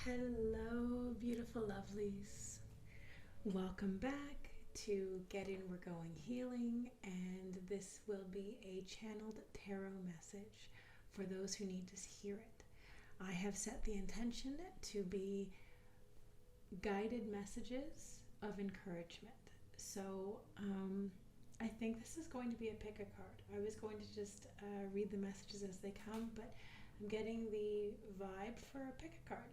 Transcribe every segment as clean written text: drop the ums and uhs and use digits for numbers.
Hello, beautiful lovelies. Welcome back to Get In We're Going Healing, and this will be a channeled tarot message for those who need to hear it. I have set the intention to be guided messages of encouragement. So I think this is going to be a pick a card. I was going to just read the messages as they come, but I'm getting the vibe for a pick a card.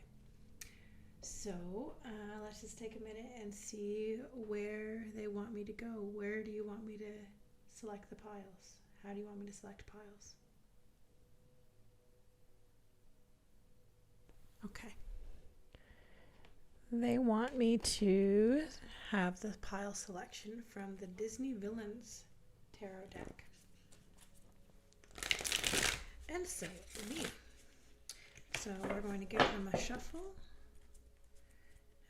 So let's just take a minute and see where they want me to go. Where do you want me to select the piles? How do you want me to select piles? Okay. They want me to have the pile selection from the Disney Villains Tarot deck. And so me. So we're going to give them a shuffle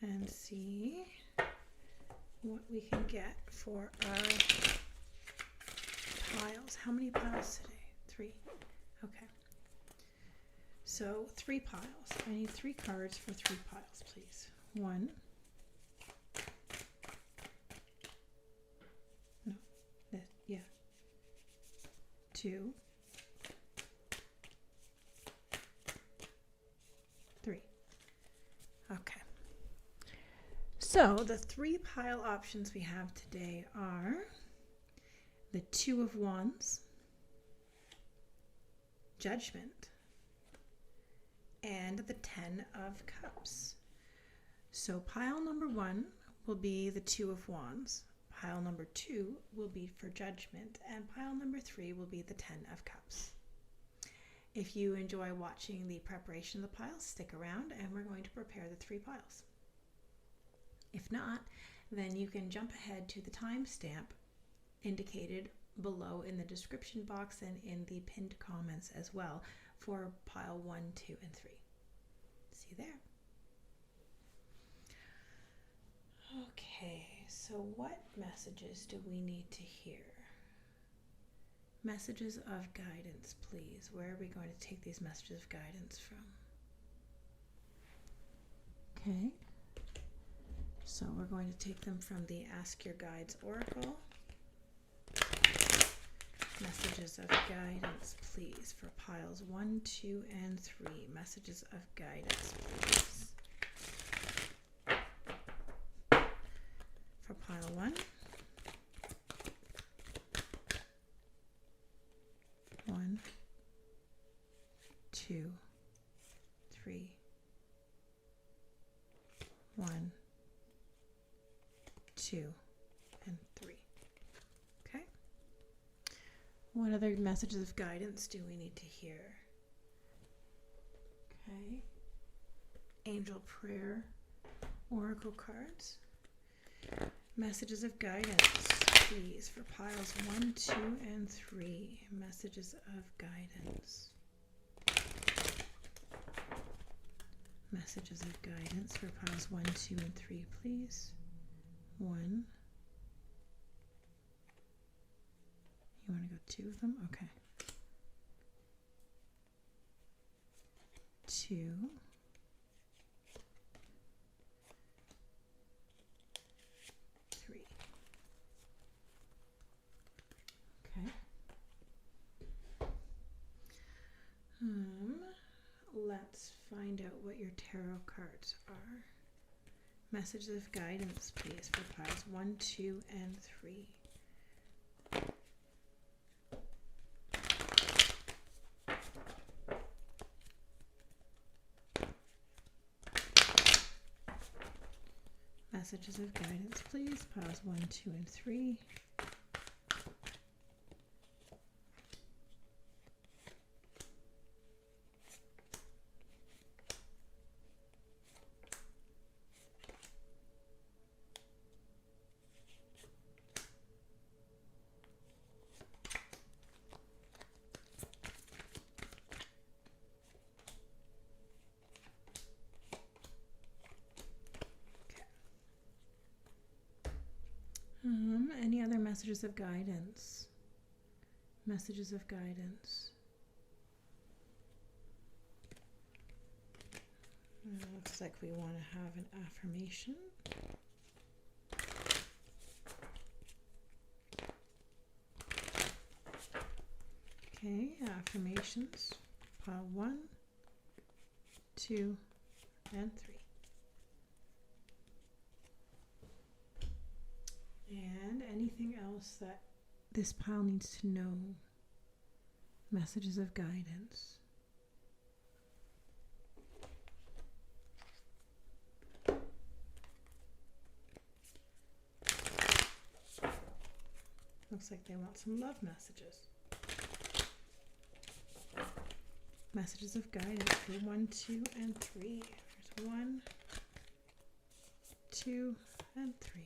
and see what we can get for our piles. How many piles today? 3. Okay. So 3 piles. I need 3 cards for 3 piles, please. 1. No. Yeah. 2. 3. Okay. So the 3 pile options we have today are the 2 of Wands, Judgment, and the 10 of Cups. So pile number 1 will be the 2 of Wands, pile number 2 will be for Judgment, and pile number 3 will be the 10 of Cups. If you enjoy watching the preparation of the piles, stick around and we're going to prepare the 3 piles. If not, then you can jump ahead to the timestamp indicated below in the description box and in the pinned comments as well for pile 1, 2, and 3. See you there. Okay, so what messages do we need to hear? Messages of guidance, please. Where are we going to take these messages of guidance from? Okay. So we're going to take them from the Ask Your Guides Oracle. Messages of guidance, please, for piles 1, 2, and 3. Messages of guidance, please. For pile 1. 1, 2, 3. 1, 2, and 3. Okay. What other messages of guidance do we need to hear? Okay. Angel Prayer Oracle cards. Messages of guidance, please, for piles 1, 2, and 3. Messages of guidance. Messages of guidance for piles 1, 2, and 3, please. 1. You want to go 2 of them? Okay. 2. 3. Okay. Let's find out what your tarot cards are. Messages of guidance, please, for piles 1, 2, and 3. Messages of guidance, please, piles 1, 2, and 3. Any other messages of guidance? Messages of guidance. Let's looks like we want to have an affirmation. Okay, affirmations, pile 1, 2, and 3. And anything else that this pile needs to know? Messages of guidance. Looks like they want some love messages. Messages of guidance for 1, 2, and 3. There's 1, 2, and 3.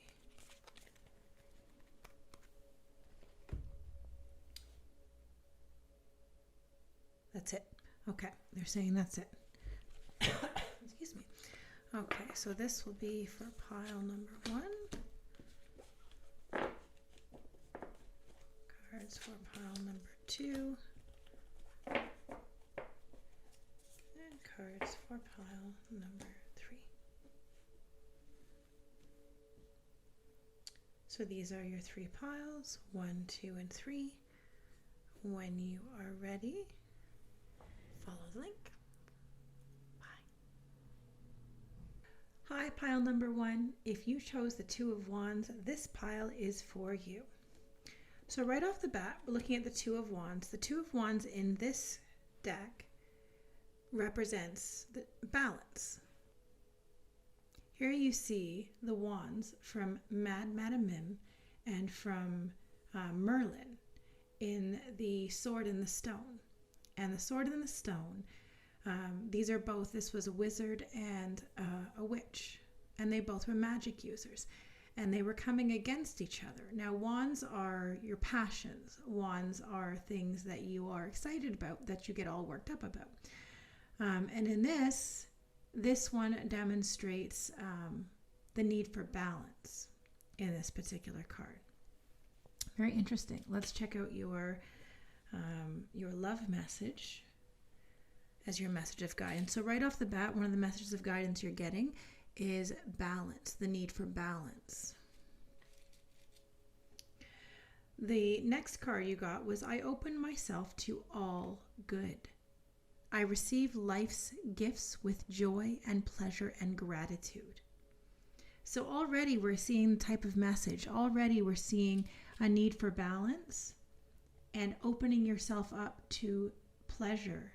That's it. Okay, they're saying that's it. Excuse me. Okay, so this will be for pile number 1. Cards for pile number 2. And cards for pile number 3. So these are your 3 piles, 1, 2, and 3. When you are ready, follow the link. Bye. Hi, pile number 1. If you chose the 2 of Wands, this pile is for you. So right off the bat, we're looking at the 2 of Wands. The 2 of Wands in this deck represents the balance. Here you see the wands from Madame Mim and from Merlin in the Sword and the Stone. And the Sword and the Stone, these are both, this was a wizard and a witch, and they both were magic users, and they were coming against each other. Now, wands are your passions. Wands are things that you are excited about, that you get all worked up about. And in this one demonstrates the need for balance in this particular card. Very interesting. Let's check out your love message as your message of guidance. So right off the bat, one of the messages of guidance you're getting is balance, the need for balance. The next card you got was, I open myself to all good. I receive life's gifts with joy and pleasure and gratitude. So already we're seeing the type of message. Already we're seeing a need for balance and opening yourself up to pleasure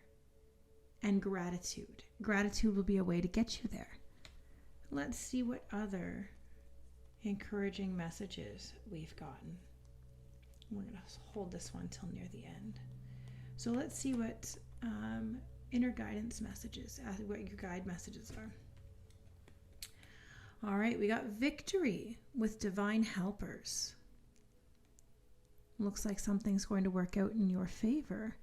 and gratitude. Gratitude will be a way to get you there. Let's see what other encouraging messages we've gotten. We're going to hold this one till near the end. So let's see what inner guidance messages, what your guide messages are. All right, we got victory with divine helpers. Looks like something's going to work out in your favor.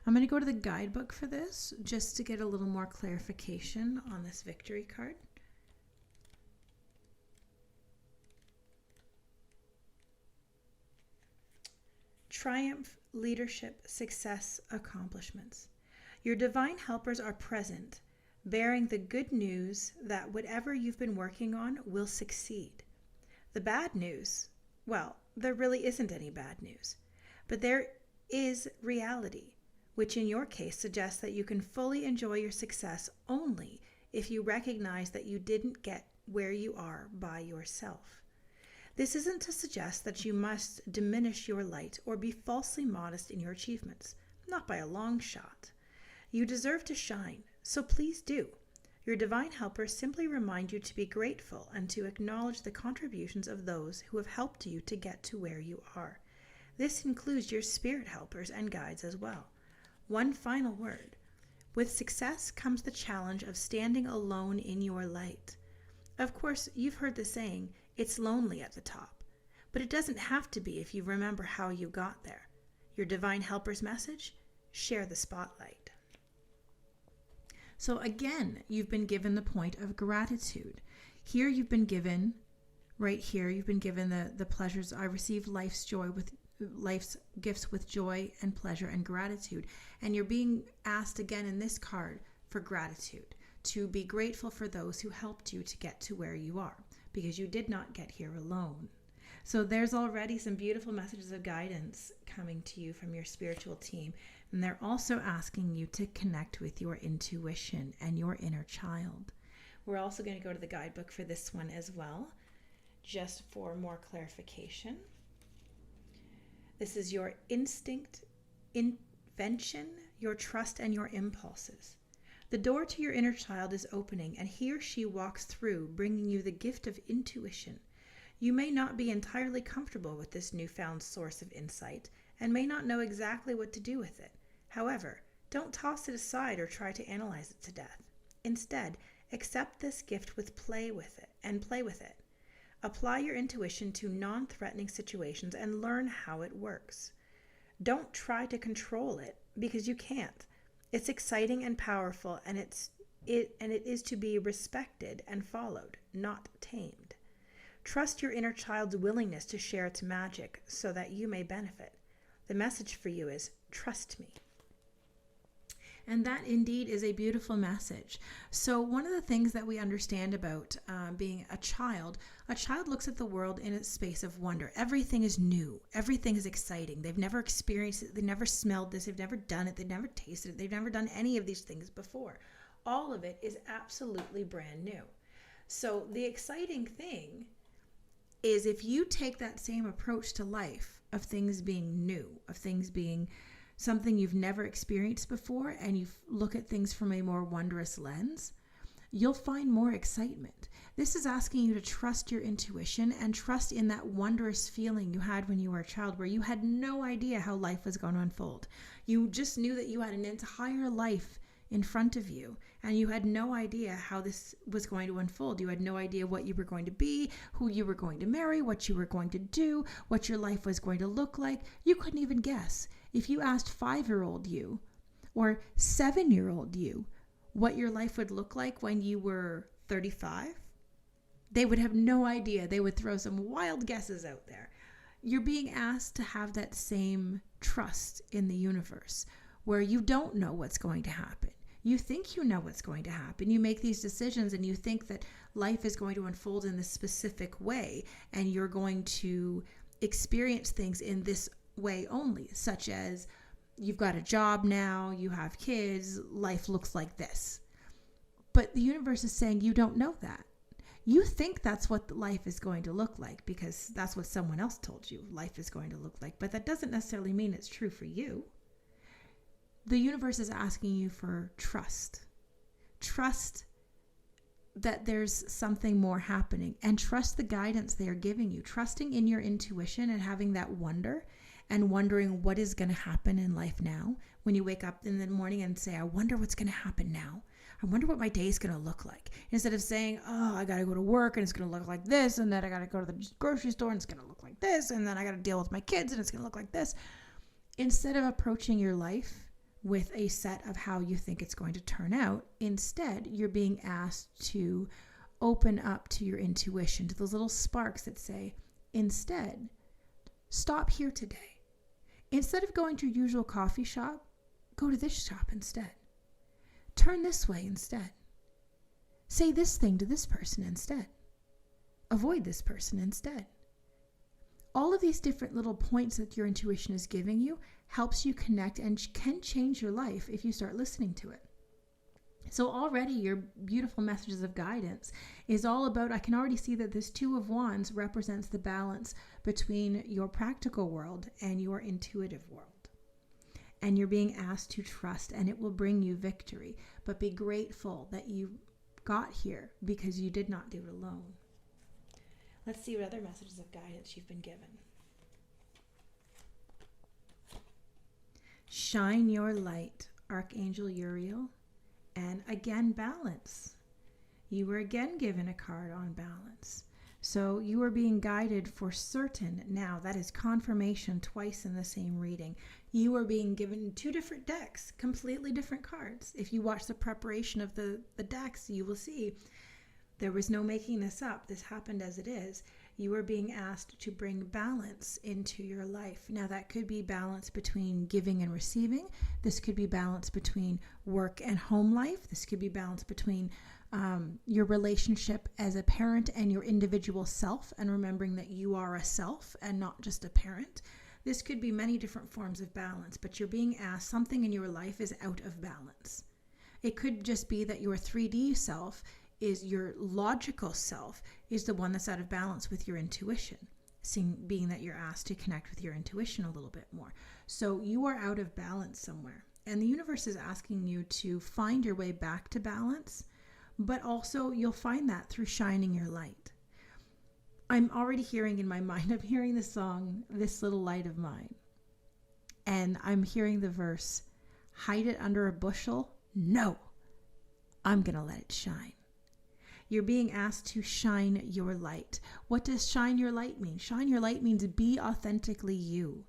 I'm going to go to the guidebook for this just to get a little more clarification on this victory card. Triumph, leadership, success, accomplishments. Your divine helpers are present, bearing the good news that whatever you've been working on will succeed. The bad news, well, there really isn't any bad news, but there is reality, which in your case suggests that you can fully enjoy your success only if you recognize that you didn't get where you are by yourself. This isn't to suggest that you must diminish your light or be falsely modest in your achievements, not by a long shot. You deserve to shine, so please do. Your divine helpers simply remind you to be grateful and to acknowledge the contributions of those who have helped you to get to where you are. This includes your spirit helpers and guides as well. One final word. With success comes the challenge of standing alone in your light. Of course, you've heard the saying, it's lonely at the top, but it doesn't have to be if you remember how you got there. Your divine helpers message? Share the spotlight. So again, you've been given the point of gratitude. Here you've been given, right here, you've been given the pleasures. I receive life's gifts with joy and pleasure and gratitude. And you're being asked again in this card for gratitude, to be grateful for those who helped you to get to where you are, because you did not get here alone. So there's already some beautiful messages of guidance coming to you from your spiritual team. And they're also asking you to connect with your intuition and your inner child. We're also going to go to the guidebook for this one as well, just for more clarification. This is your instinct, invention, your trust, and your impulses. The door to your inner child is opening, and he or she walks through, bringing you the gift of intuition. You may not be entirely comfortable with this newfound source of insight, and may not know exactly what to do with it. However, don't toss it aside or try to analyze it to death. Instead, accept this gift with play with it. Apply your intuition to non-threatening situations and learn how it works. Don't try to control it, because you can't. It's exciting and powerful, and it is to be respected and followed, not tamed. Trust your inner child's willingness to share its magic so that you may benefit. The message for you is, trust me. And that indeed is a beautiful message. So one of the things that we understand about being a child looks at the world in a space of wonder. Everything is new. Everything is exciting. They've never experienced it. They've never smelled this. They've never done it. They've never tasted it. They've never done any of these things before. All of it is absolutely brand new. So the exciting thing is, if you take that same approach to life of things being new, of things being something you've never experienced before, and you look at things from a more wondrous lens, you'll find more excitement. This is asking you to trust your intuition and trust in that wondrous feeling you had when you were a child, where you had no idea how life was going to unfold. You just knew that you had an entire life in front of you, and you had no idea how this was going to unfold. You had no idea what you were going to be, who you were going to marry, what you were going to do, what your life was going to look like. You couldn't even guess. If you asked 5-year-old you or 7-year-old you what your life would look like when you were 35, they would have no idea. They would throw some wild guesses out there. You're being asked to have that same trust in the universe, where you don't know what's going to happen. You think you know what's going to happen. You make these decisions and you think that life is going to unfold in this specific way, and you're going to experience things in this way only, such as you've got a job now, you have kids, life looks like this. But the universe is saying you don't know that. You think that's what life is going to look like because that's what someone else told you life is going to look like, but that doesn't necessarily mean it's true for you. The universe is asking you for trust. Trust that there's something more happening, and trust the guidance they are giving you. Trusting in your intuition and having that wonder and wondering what is going to happen in life now. When you wake up in the morning and say, I wonder what's going to happen now. I wonder what my day is going to look like. Instead of saying, oh, I got to go to work and it's going to look like this, and then I got to go to the grocery store and it's going to look like this, and then I got to deal with my kids and it's going to look like this. Instead of approaching your life with a set of how you think it's going to turn out, instead you're being asked to open up to your intuition, to those little sparks that say, instead, stop here today. Instead of going to your usual coffee shop, go to this shop instead. Turn this way instead. Say this thing to this person instead. Avoid this person instead. All of these different little points that your intuition is giving you helps you connect and can change your life if you start listening to it. So already your beautiful messages of guidance is all about, I can already see that this Two of Wands represents the balance between your practical world and your intuitive world. And you're being asked to trust, and it will bring you victory. But be grateful that you got here, because you did not do it alone. Let's see what other messages of guidance you've been given. Shine your light, Archangel Uriel. And again, balance. You were again given a card on balance. So you are being guided for certain now. That is confirmation twice in the same reading. You are being given two different decks, completely different cards. If you watch the preparation of the decks, you will see there was no making this up. This happened as it is. You are being asked to bring balance into your life. Now, that could be balance between giving and receiving. This could be balance between work and home life. This could be balance between your relationship as a parent and your individual self, and remembering that you are a self and not just a parent. This could be many different forms of balance, but you're being asked something in your life is out of balance. It could just be that your 3D self is your logical self is the one that's out of balance with your intuition, being that you're asked to connect with your intuition a little bit more. So you are out of balance somewhere, and the universe is asking you to find your way back to balance, but also you'll find that through shining your light. I'm already hearing in my mind, I'm hearing the song, This Little Light of Mine, and I'm hearing the verse, hide it under a bushel? No, I'm going to let it shine. You're being asked to shine your light. What does shine your light mean? Shine your light means be authentically you.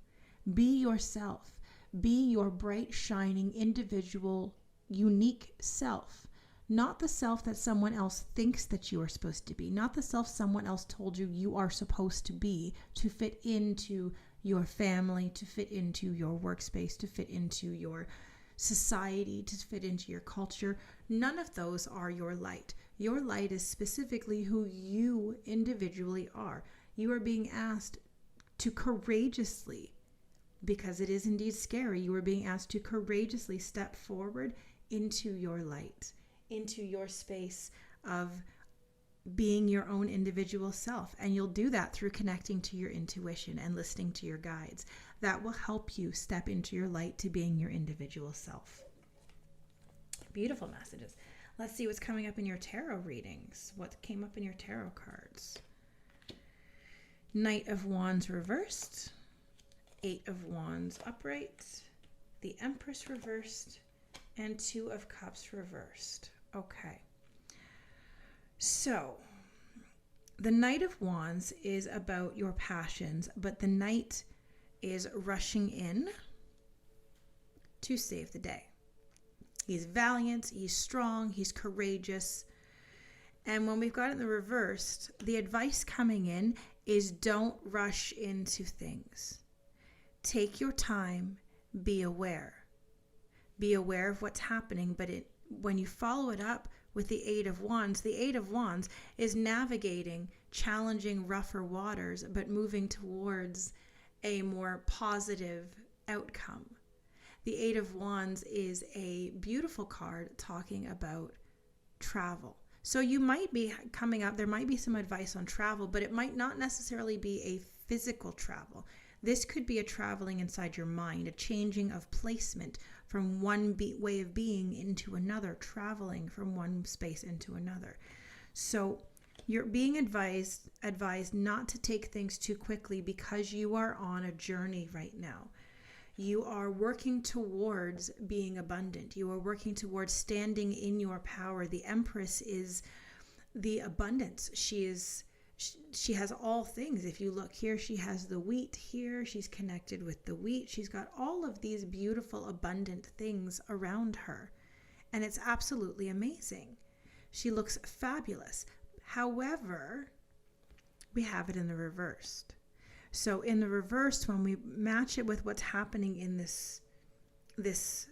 Be yourself. Be your bright, shining, individual, unique self. Not the self that someone else thinks that you are supposed to be. Not the self someone else told you you are supposed to be to fit into your family, to fit into your workspace, to fit into your society, to fit into your culture. None of those are your light. Your light is specifically who you individually are. You are being asked to courageously, because it is indeed scary, you are being asked to courageously step forward into your light, into your space of being your own individual self. And you'll do that through connecting to your intuition and listening to your guides. That will help you step into your light to being your individual self. Beautiful messages. Let's see what's coming up in your tarot readings. What came up in your tarot cards? Knight of Wands reversed, Eight of Wands upright, the Empress reversed, and Two of Cups reversed. Okay. So, the Knight of Wands is about your passions, but the Knight is rushing in to save the day. He's valiant, he's strong, he's courageous. And when we've got it in the reversed, the advice coming in is don't rush into things. Take your time, be aware. Be aware of what's happening, but when you follow it up with the Eight of Wands is navigating challenging, rougher waters, but moving towards a more positive outcome. The Eight of Wands is a beautiful card talking about travel. So you might be coming up, there might be some advice on travel, but it might not necessarily be a physical travel. This could be a traveling inside your mind, a changing of placement from one way of being into another, traveling from one space into another. So you're being advised not to take things too quickly because you are on a journey right now. You are working towards being abundant. You are working towards standing in your power. The Empress is the abundance. She has all things. If you look here, she has the wheat here. She's connected with the wheat. She's got all of these beautiful, abundant things around her. And it's absolutely amazing. She looks fabulous. However, we have it in the reversed. So in the reverse, when we match it with what's happening in this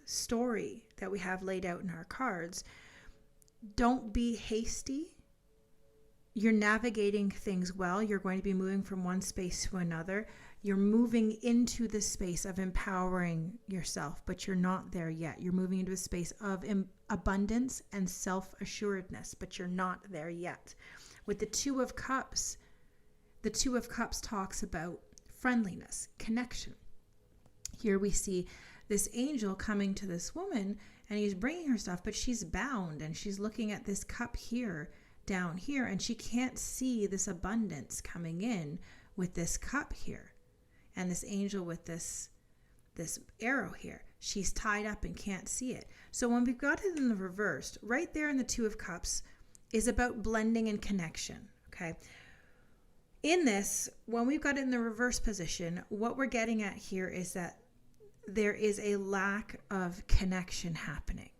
story that we have laid out in our cards, don't be hasty. You're navigating things well. You're going to be moving from one space to another. You're moving into the space of empowering yourself, but you're not there yet. You're moving into a space of abundance and self-assuredness, but you're not there yet. With the Two of Cups talks about friendliness, connection. Here we see this angel coming to this woman, and he's bringing her stuff, but she's bound, and she's looking at this cup here, down here, and she can't see this abundance coming in with this cup here. And this angel with this arrow here, she's tied up and can't see it. So when we've got it in the reversed, right there in the Two of Cups is about blending and connection, okay? In this, when we've got it in the reverse position, what we're getting at here is that there is a lack of connection happening.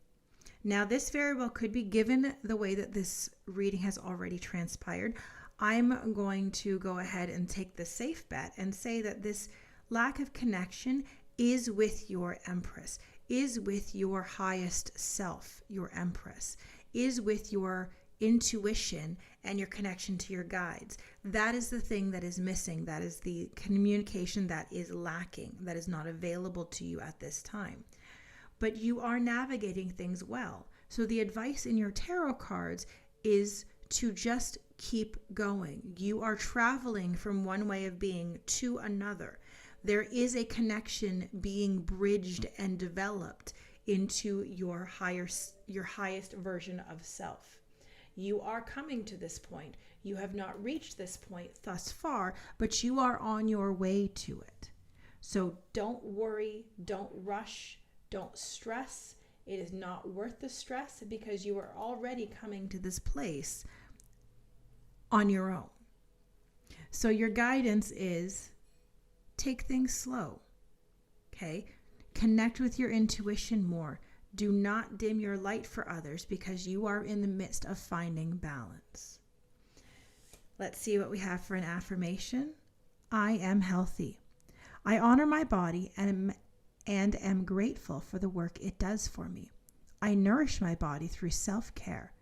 Now, this very well could be, given the way that this reading has already transpired, I'm going to go ahead and take the safe bet and say that this lack of connection is with your Empress, is with your highest self, your Empress, is with your intuition and your connection to your guides. That is the thing that is missing. That is the communication that is lacking, that is not available to you at this time. But you are navigating things well. So the advice in your tarot cards is to just keep going. You are traveling from one way of being to another. There is a connection being bridged and developed into your highest version of self. You are coming to this point. You have not reached this point thus far, but you are on your way to it. So don't worry, don't rush, don't stress. It is not worth the stress because you are already coming to this place on your own. So your guidance is take things slow, okay? Connect with your intuition more. Do not dim your light for others because you are in the midst of finding balance. Let's see what we have for an affirmation. I am healthy. I honor my body and am grateful for the work it does for me. I nourish my body through self-care.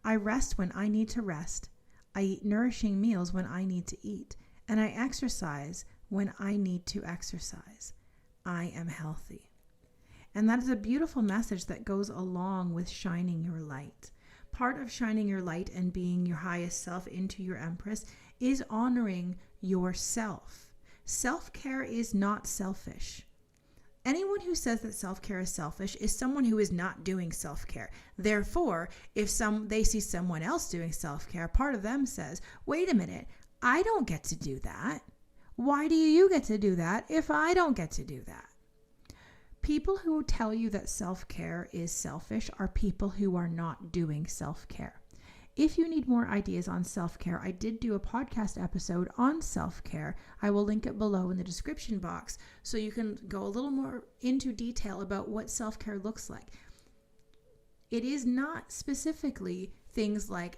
I rest when I need to rest. I eat nourishing meals when I need to eat. And I exercise when I need to exercise. I am healthy. And that is a beautiful message that goes along with shining your light. Part of shining your light and being your highest self into your Empress is honoring yourself. Self-care is not selfish. Anyone who says that self-care is selfish is someone who is not doing self-care. Therefore, if they see someone else doing self-care, part of them says, wait a minute, I don't get to do that. Why do you get to do that if I don't get to do that? People who tell you that self-care is selfish are people who are not doing self-care. If you need more ideas on self-care, I did do a podcast episode on self-care. I will link it below in the description box so you can go a little more into detail about what self-care looks like. It is not specifically things like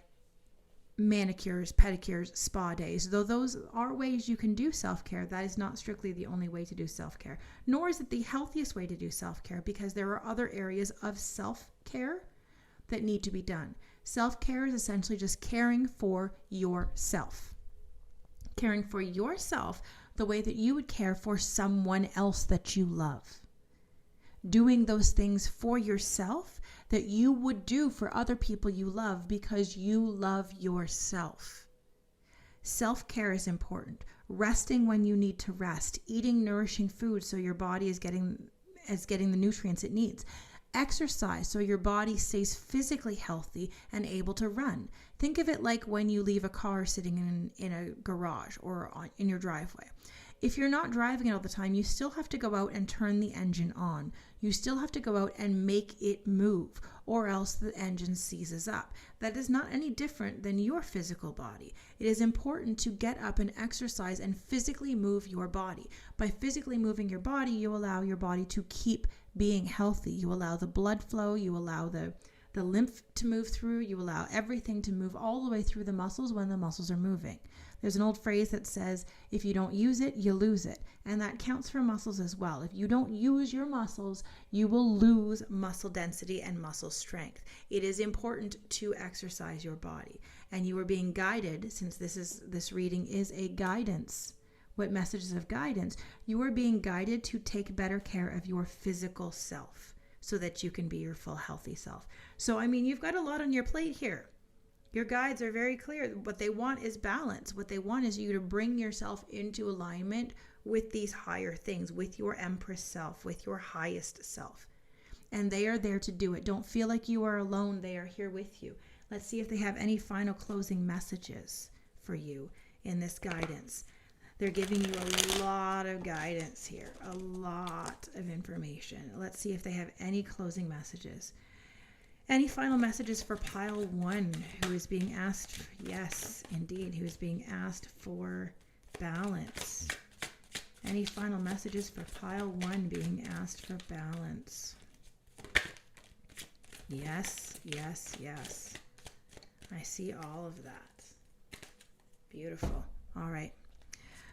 manicures, pedicures, spa days, though those are ways you can do self-care. That is not strictly the only way to do self-care, nor is it the healthiest way to do self-care because there are other areas of self-care that need to be done. Self-care is essentially just caring for yourself. Caring for yourself the way that you would care for someone else that you love. Doing those things for yourself that you would do for other people you love because you love yourself. Self-care is important. Resting when you need to rest. Eating nourishing food so your body is getting the nutrients it needs. Exercise so your body stays physically healthy and able to run. Think of it like when you leave a car sitting in a garage or in your driveway. If you're not driving it all the time, you still have to go out and turn the engine on. You still have to go out and make it move, or else the engine seizes up. That is not any different than your physical body. It is important to get up and exercise and physically move your body. By physically moving your body, you allow your body to keep being healthy. You allow the blood flow, you allow the lymph to move through, you allow everything to move all the way through the muscles when the muscles are moving. There's an old phrase that says, if you don't use it, you lose it. And that counts for muscles as well. If you don't use your muscles, you will lose muscle density and muscle strength. It is important to exercise your body. And you are being guided, since this reading is a guidance. What messages of guidance? You are being guided to take better care of your physical self so that you can be your full healthy self. So, you've got a lot on your plate here. Your guides are very clear. What they want is balance. What they want is you to bring yourself into alignment with these higher things, with your Empress self, with your highest self. And they are there to do it. Don't feel like you are alone. They are here with you. Let's see if they have any final closing messages for you in this guidance. They're giving you a lot of guidance here, a lot of information. Let's see if they have any closing messages. Any final messages for pile 1 who is being asked, yes, indeed, who is being asked for balance? Any final messages for pile 1 being asked for balance? Yes, yes, yes. I see all of that. Beautiful. All right.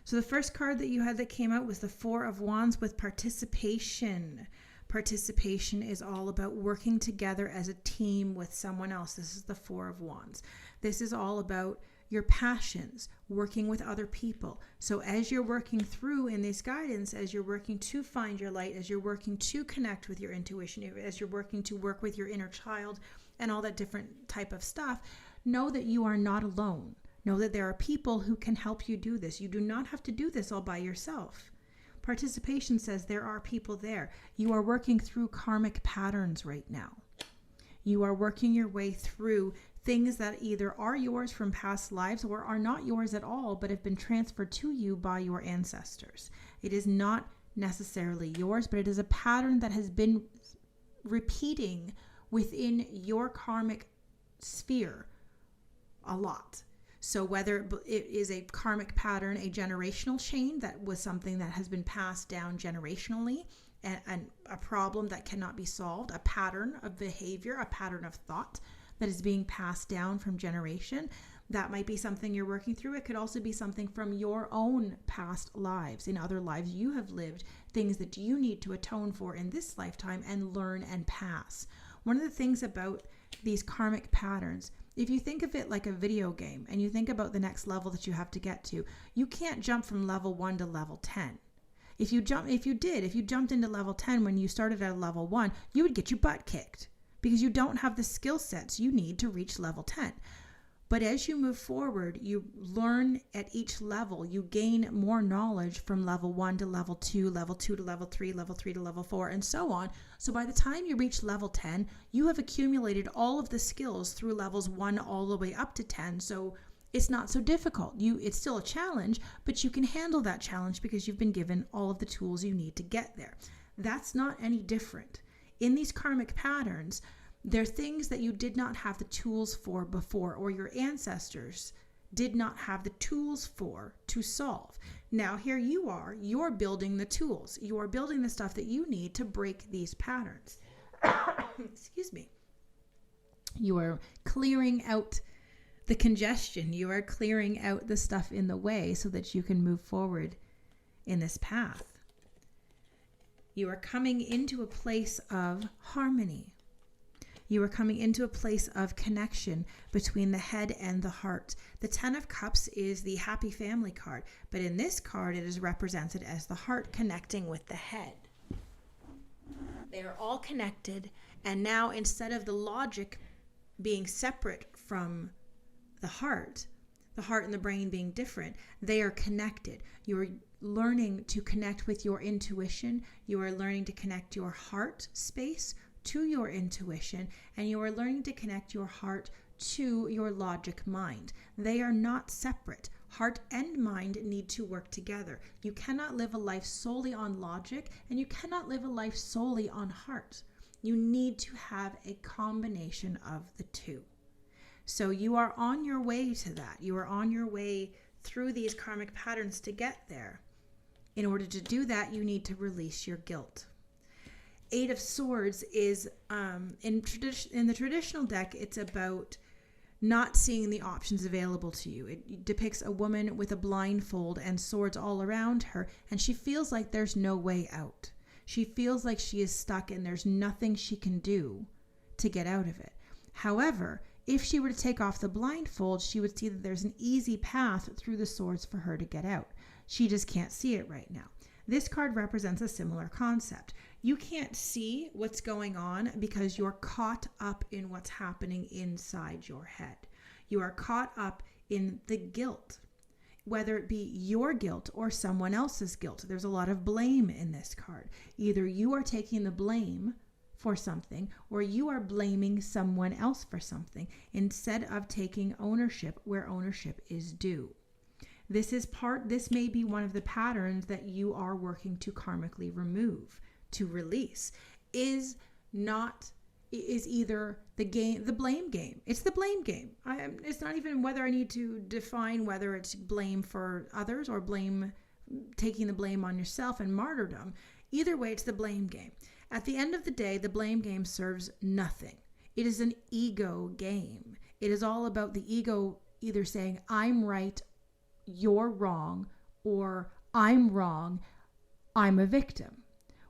So the first card that you had that came out was the Four of Wands with participation. Participation is all about working together as a team with someone else. This is the Four of Wands. This is all about your passions, working with other people. So as you're working through in this guidance, as you're working to find your light, as you're working to connect with your intuition, as you're working to work with your inner child and all that different type of stuff, know that you are not alone. Know that there are people who can help you do this. You do not have to do this all by yourself. Participation says there are people there. You are working through karmic patterns right now. You are working your way through things that either are yours from past lives or are not yours at all, but have been transferred to you by your ancestors. It is not necessarily yours, but it is a pattern that has been repeating within your karmic sphere a lot. So whether it is a karmic pattern, a generational chain that was something that has been passed down generationally, and a problem that cannot be solved, a pattern of behavior, a pattern of thought that is being passed down from generation, that might be something you're working through. It could also be something from your own past lives. In other lives you have lived, things that you need to atone for in this lifetime and learn and pass. One of the things about these karmic patterns, if you think of it like a video game and you think about the next level that you have to get to, you can't jump from level 1 to level 10. If you jumped into level 10 when you started at level 1, you would get your butt kicked because you don't have the skill sets you need to reach level 10. But as you move forward, you learn at each level, you gain more knowledge from level 1 to level 2, level 2 to level 3, level 3 to level 4, and so on. So by the time you reach level 10, you have accumulated all of the skills through levels 1 all the way up to 10. So it's not so difficult. It's still a challenge, but you can handle that challenge because you've been given all of the tools you need to get there. That's not any different. In these karmic patterns, there are things that you did not have the tools for before, or your ancestors did not have the tools for to solve. Now here you are, you're building the tools. You are building the stuff that you need to break these patterns. Excuse me. You are clearing out the congestion. You are clearing out the stuff in the way so that you can move forward in this path. You are coming into a place of harmony. You are coming into a place of connection between the head and the heart. The 10 of Cups is the happy family card, but in this card it is represented as the heart connecting with the head. They are all connected, and now instead of the logic being separate from the heart and the brain being different, they are connected. You are learning to connect with your intuition. You are learning to connect your heart space to your intuition, and you are learning to connect your heart to your logic mind. They are not separate. Heart and mind need to work together. You cannot live a life solely on logic, and you cannot live a life solely on heart. You need to have a combination of the two. So you are on your way to that. You are on your way through these karmic patterns to get there. In order to do that, you need to release your guilt. 8 of Swords is, in the traditional deck, it's about not seeing the options available to you. It depicts a woman with a blindfold and swords all around her, and she feels like there's no way out. She feels like she is stuck and there's nothing she can do to get out of it. However, if she were to take off the blindfold, she would see that there's an easy path through the swords for her to get out. She just can't see it right now. This card represents a similar concept. You can't see what's going on because you're caught up in what's happening inside your head. You are caught up in the guilt, whether it be your guilt or someone else's guilt. There's a lot of blame in this card. Either you are taking the blame for something, or you are blaming someone else for something instead of taking ownership where ownership is due. This may be one of the patterns that you are working to karmically remove, to release. Is either the blame game. It's the blame game. It's not even whether I need to define whether it's blame for others or taking the blame on yourself and martyrdom. Either way, it's the blame game. At the end of the day, the blame game serves nothing. It is an ego game. It is all about the ego either saying, I'm right you're wrong or I'm wrong, I'm a victim.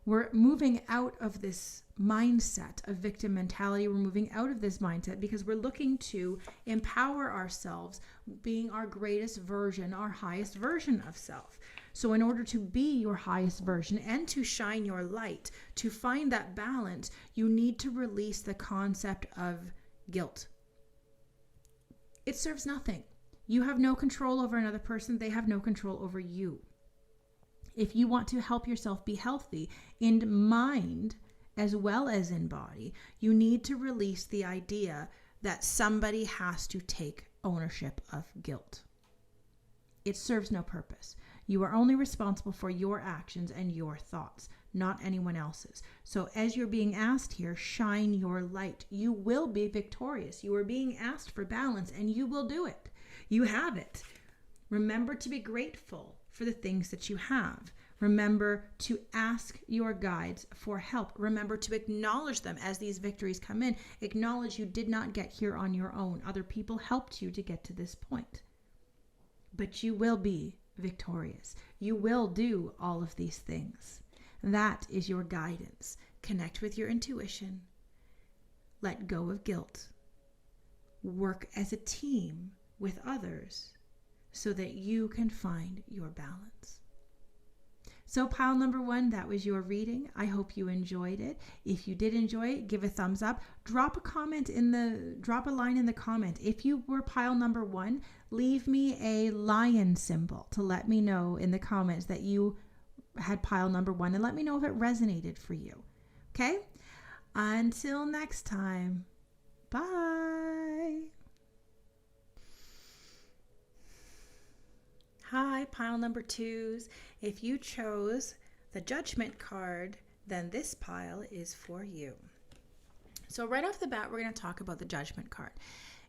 We're moving out of this mindset of victim mentality. We're moving out of this mindset because we're looking to empower ourselves, being our greatest version, our highest version of self. So in order to be your highest version and to shine your light, to find that balance, you need to release the concept of guilt. It serves nothing. You have no control over another person. They have no control over you. If you want to help yourself be healthy in mind as well as in body, you need to release the idea that somebody has to take ownership of guilt. It serves no purpose. You are only responsible for your actions and your thoughts, not anyone else's. So as you're being asked here, shine your light. You will be victorious. You are being asked for balance and you will do it. You have it. Remember to be grateful for the things that you have. Remember to ask your guides for help. Remember to acknowledge them as these victories come in. Acknowledge you did not get here on your own. Other people helped you to get to this point. But you will be victorious. You will do all of these things. That is your guidance. Connect with your intuition. Let go of guilt. Work as a team with others so that you can find your balance. So pile number 1, that was your reading. I hope you enjoyed it. If you did enjoy it, give a thumbs up. Drop a line in the comment. If you were pile number 1, leave me a lion symbol to let me know in the comments that you had pile number 1 and let me know if it resonated for you. Okay? Until next time. Bye. Hi, pile number 2s. If you chose the Judgment card, then this pile is for you. So right off the bat, we're going to talk about the Judgment card.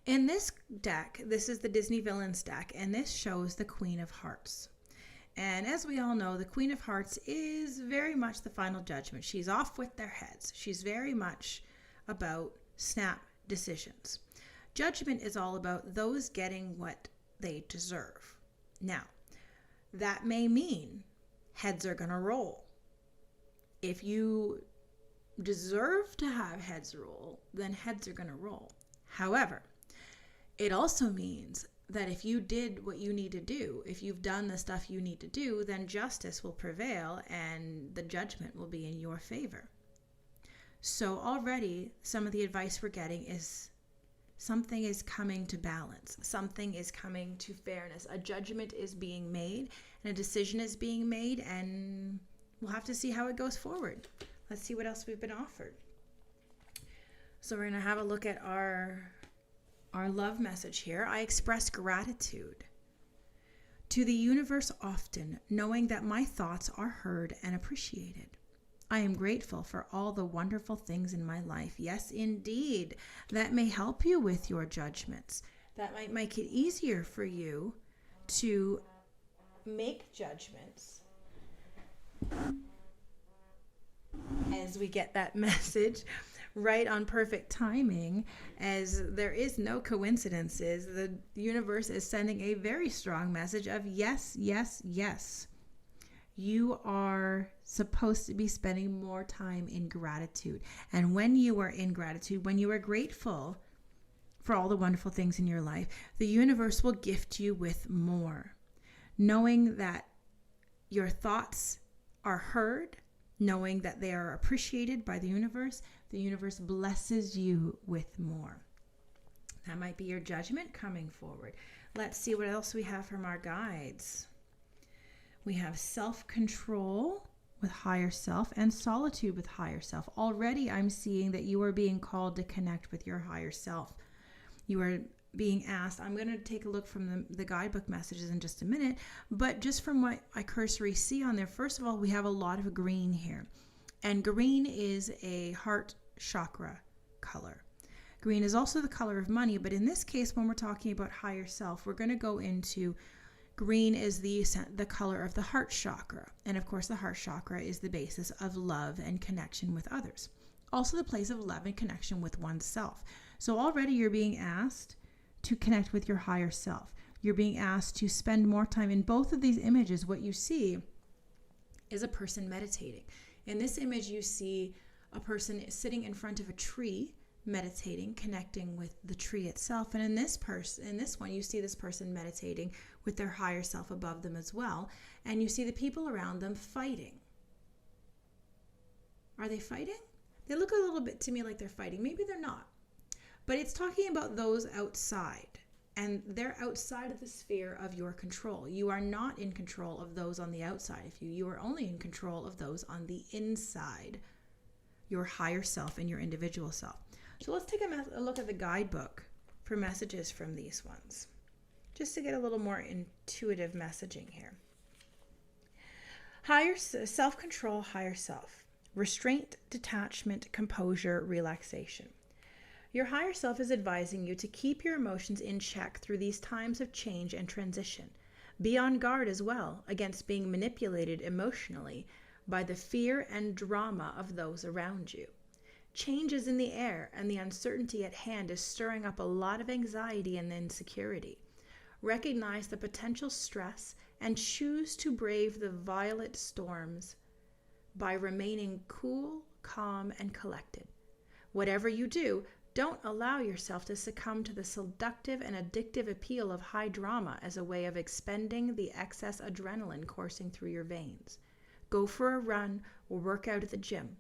In this deck, this is the Disney Villains deck, and this shows the Queen of Hearts. And as we all know, the Queen of Hearts is very much the final judgment. She's off with their heads. She's very much about snap decisions. Judgment is all about those getting what they deserve. Now, that may mean heads are going to roll. If you deserve to have heads roll, then heads are going to roll. However, it also means that if you did what you need to do, if you've done the stuff you need to do, then justice will prevail and the judgment will be in your favor. So already some of the advice we're getting is something is coming to balance. Something is coming to fairness. A judgment is being made and a decision is being made, and we'll have to see how it goes forward. Let's see what else we've been offered. So we're going to have a look at our love message here. I express gratitude to the universe often, knowing that my thoughts are heard and appreciated. I am grateful for all the wonderful things in my life. Yes, indeed. That may help you with your judgments. That might make it easier for you to make judgments as we get that message right on perfect timing, as there is no coincidences. The universe is sending a very strong message of yes, yes, yes. You are supposed to be spending more time in gratitude. And when you are in gratitude, when you are grateful for all the wonderful things in your life, the universe will gift you with more. Knowing that your thoughts are heard, knowing that they are appreciated by the universe blesses you with more. That might be your judgment coming forward. Let's see what else we have from our guides. We have self-control with higher self and solitude with higher self. Already I'm seeing that you are being called to connect with your higher self. You are being asked, I'm going to take a look from the guidebook messages in just a minute, but just from what I cursory see on there, first of all, we have a lot of green here. And green is a heart chakra color. Green is also the color of money, but in this case, when we're talking about higher self, we're going to go into green is the color of the heart chakra. And of course, the heart chakra is the basis of love and connection with others. Also the place of love and connection with oneself. So already you're being asked to connect with your higher self. You're being asked to spend more time. In both of these images, what you see is a person meditating. In this image, you see a person sitting in front of a tree, meditating, connecting with the tree itself. And in this one, you see this person meditating with their higher self above them as well. And you see the people around them fighting. Are they fighting? They look a little bit to me like they're fighting. Maybe they're not. But it's talking about those outside. And they're outside of the sphere of your control. You are not in control of those on the outside of you. You are only in control of those on the inside, your higher self and your individual self. So let's take a look at the guidebook for messages from these ones, just to get a little more intuitive messaging here. Higher self-control, higher self. Restraint, detachment, composure, relaxation. Your higher self is advising you to keep your emotions in check through these times of change and transition. Be on guard as well against being manipulated emotionally by the fear and drama of those around you. Change is in the air, and the uncertainty at hand is stirring up a lot of anxiety and insecurity. Recognize the potential stress and choose to brave the violent storms by remaining cool, calm, and collected. Whatever you do, don't allow yourself to succumb to the seductive and addictive appeal of high drama as a way of expending the excess adrenaline coursing through your veins. Go for a run or work out at the gym.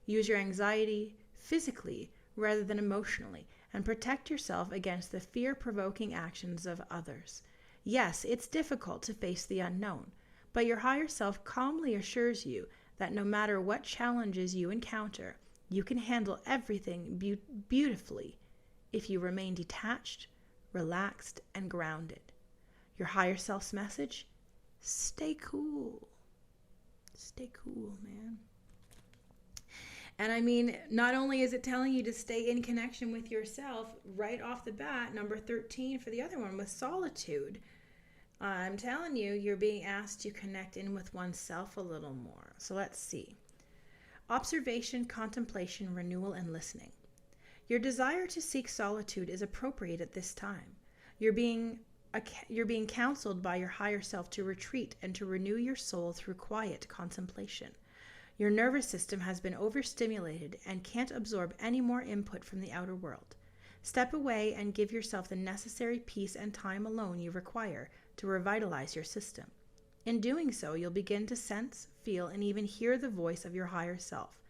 Use your anxiety physically rather than emotionally, and protect yourself against the fear-provoking actions of others. Yes, it's difficult to face the unknown, but your higher self calmly assures you that no matter what challenges you encounter, you can handle everything beautifully if you remain detached, relaxed, and grounded. Your higher self's message? Stay cool. Stay cool, man. And I mean, not only is it telling you to stay in connection with yourself right off the bat, number 13 for the other one with solitude, I'm telling you, you're being asked to connect in with oneself a little more. So let's see. Observation, contemplation, renewal, and listening. Your desire to seek solitude is appropriate at this time. You're being counseled by your higher self to retreat and to renew your soul through quiet contemplation. Your nervous system has been overstimulated and can't absorb any more input from the outer world. Step away and give yourself the necessary peace and time alone you require to revitalize your system. In doing so, you'll begin to sense, feel, and even hear the voice of your higher self,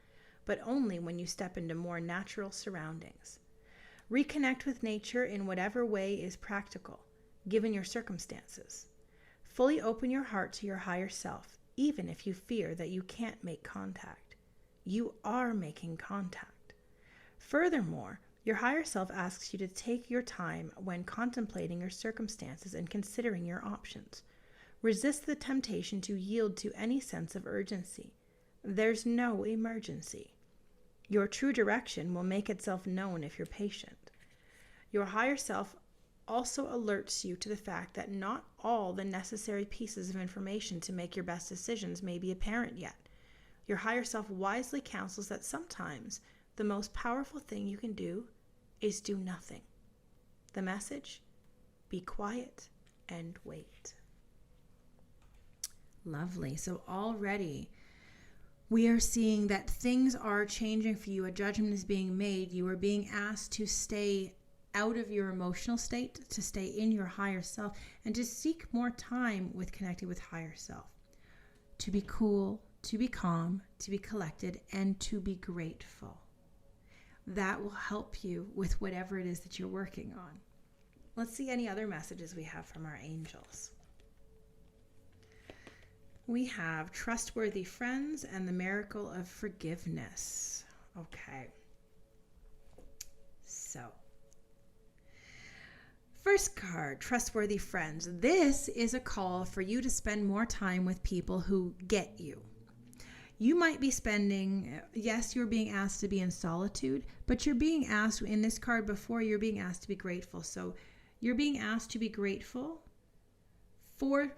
but only when you step into more natural surroundings. Reconnect with nature in whatever way is practical, given your circumstances. Fully open your heart to your higher self, even if you fear that you can't make contact. You are making contact. Furthermore, your higher self asks you to take your time when contemplating your circumstances and considering your options. Resist the temptation to yield to any sense of urgency. There's no emergency. Your true direction will make itself known if you're patient. Your higher self also alerts you to the fact that not all the necessary pieces of information to make your best decisions may be apparent yet. Your higher self wisely counsels that sometimes the most powerful thing you can do is do nothing. The message? Be quiet and wait. Lovely. So already we are seeing that things are changing for you. A judgment is being made. You are being asked to stay out of your emotional state, to stay in your higher self, and to seek more time with connecting with higher self. To be cool, to be calm, to be collected, and to be grateful. That will help you with whatever it is that you're working on. Let's see any other messages we have from our angels. We have trustworthy friends and the miracle of forgiveness. Okay. So, first card, trustworthy friends. This is a call for you to spend more time with people who get you. You might be spending, yes, you're being asked to be in solitude, but you're being asked, in this card before, you're being asked to be grateful. So you're being asked to be grateful for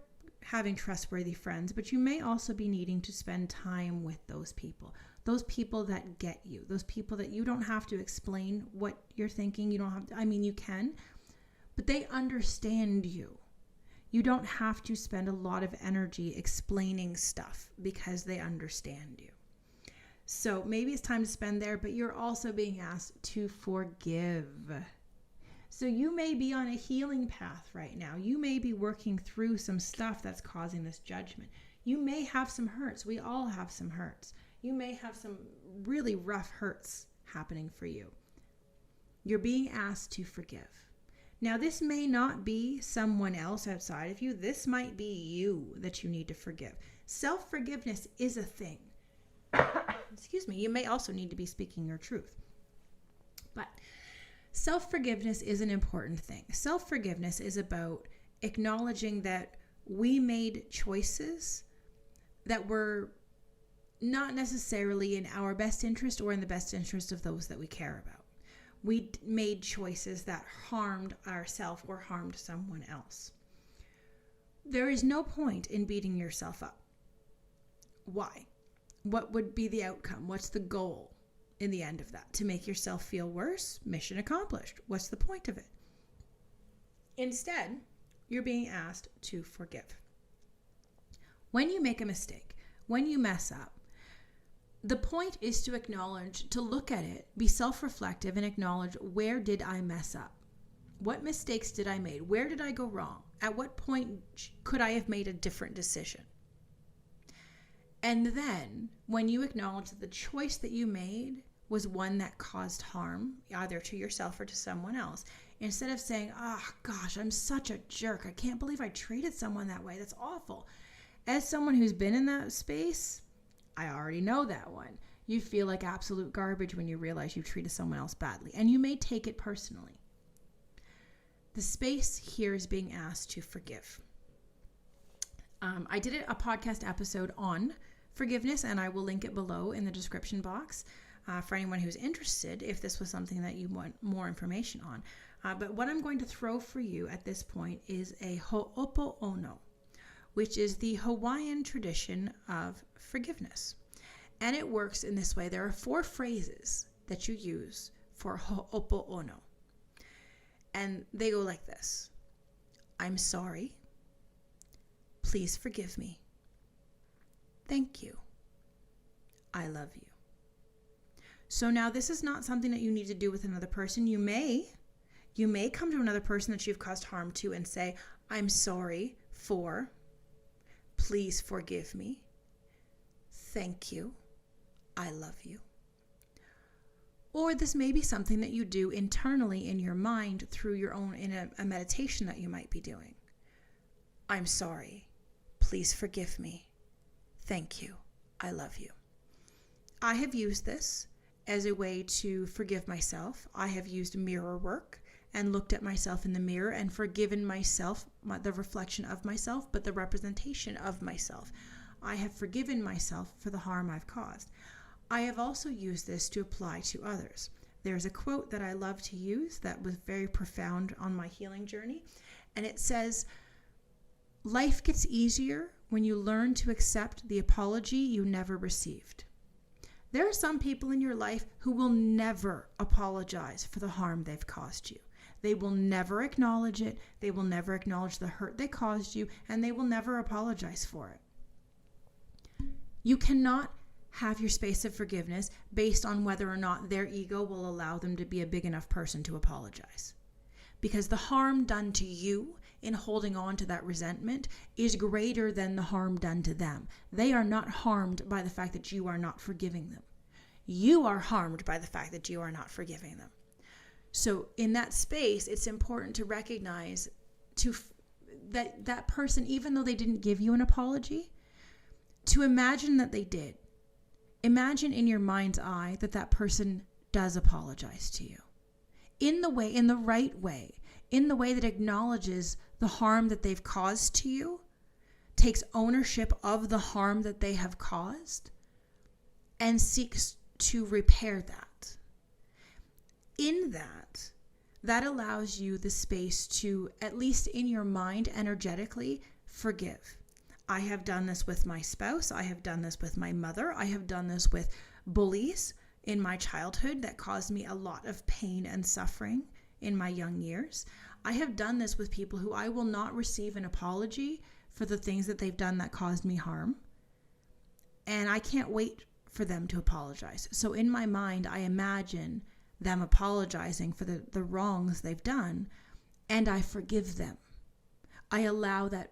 having trustworthy friends, but you may also be needing to spend time with those people that get you, those people that you don't have to explain what you're thinking. You don't have to, you can, but they understand you. You don't have to spend a lot of energy explaining stuff because they understand you. So maybe it's time to spend there, but you're also being asked to forgive. So you may be on a healing path right now. You may be working through some stuff that's causing this judgment. You may have some hurts. We all have some hurts. You may have some really rough hurts happening for you. You're being asked to forgive. Now, this may not be someone else outside of you. This might be you that you need to forgive. Self-forgiveness is a thing. Excuse me. You may also need to be speaking your truth. But self-forgiveness is an important thing. Self-forgiveness is about acknowledging that we made choices that were not necessarily in our best interest or in the best interest of those that we care about. We made choices that harmed ourselves or harmed someone else. There is no point in beating yourself up. Why? What would be the outcome? What's the goal in the end of that? To make yourself feel worse? Mission accomplished. What's the point of it? Instead, you're being asked to forgive. When you make a mistake, when you mess up, the point is to acknowledge, to look at it, be self-reflective and acknowledge, where did I mess up? What mistakes did I make? Where did I go wrong? At what point could I have made a different decision? And then when you acknowledge that the choice that you made was one that caused harm, either to yourself or to someone else, instead of saying, oh gosh, I'm such a jerk. I can't believe I treated someone that way. That's awful. As someone who's been in that space, I already know that one. You feel like absolute garbage when you realize you've treated someone else badly, and you may take it personally. The space here is being asked to forgive. I did a podcast episode on forgiveness, and I will link it below in the description box for anyone who's interested if this was something that you want more information on. But what I'm going to throw for you at this point is a ho'opo'ono, which is the Hawaiian tradition of forgiveness. And it works in this way. There are 4 phrases that you use for ho'opo'ono. And they go like this. I'm sorry. Please forgive me. Thank you. I love you. So now this is not something that you need to do with another person. You may come to another person that you've caused harm to and say, I'm sorry for, please forgive me. Thank you. I love you. Or this may be something that you do internally in your mind through your own, in a meditation that you might be doing. I'm sorry. Please forgive me. Thank you. I love you. I have used this as a way to forgive myself. I have used mirror work and looked at myself in the mirror and forgiven myself, the reflection of myself, but the representation of myself. I have forgiven myself for the harm I've caused. I have also used this to apply to others. There's a quote that I love to use that was very profound on my healing journey, and it says, life gets easier when you learn to accept the apology you never received. There are some people in your life who will never apologize for the harm they've caused you. They will never acknowledge it. They will never acknowledge the hurt they caused you, and they will never apologize for it. You cannot have your space of forgiveness based on whether or not their ego will allow them to be a big enough person to apologize. Because the harm done to you in holding on to that resentment is greater than the harm done to them. They are not harmed by the fact that you are not forgiving them. You are harmed by the fact that you are not forgiving them. So in that space, it's important to recognize that person, even though they didn't give you an apology, to imagine that they did. Imagine in your mind's eye that person does apologize to you. In the right way, in the way that acknowledges the harm that they've caused to you, takes ownership of the harm that they have caused, and seeks to repair that. In that allows you the space to, at least in your mind, energetically forgive. I have done this with my spouse. I have done this with my mother. I have done this with bullies in my childhood that caused me a lot of pain and suffering in my young years. I have done this with people who I will not receive an apology for the things that they've done that caused me harm. And I can't wait for them to apologize. So in my mind, I imagine them apologizing for the wrongs they've done, and I forgive them. I allow that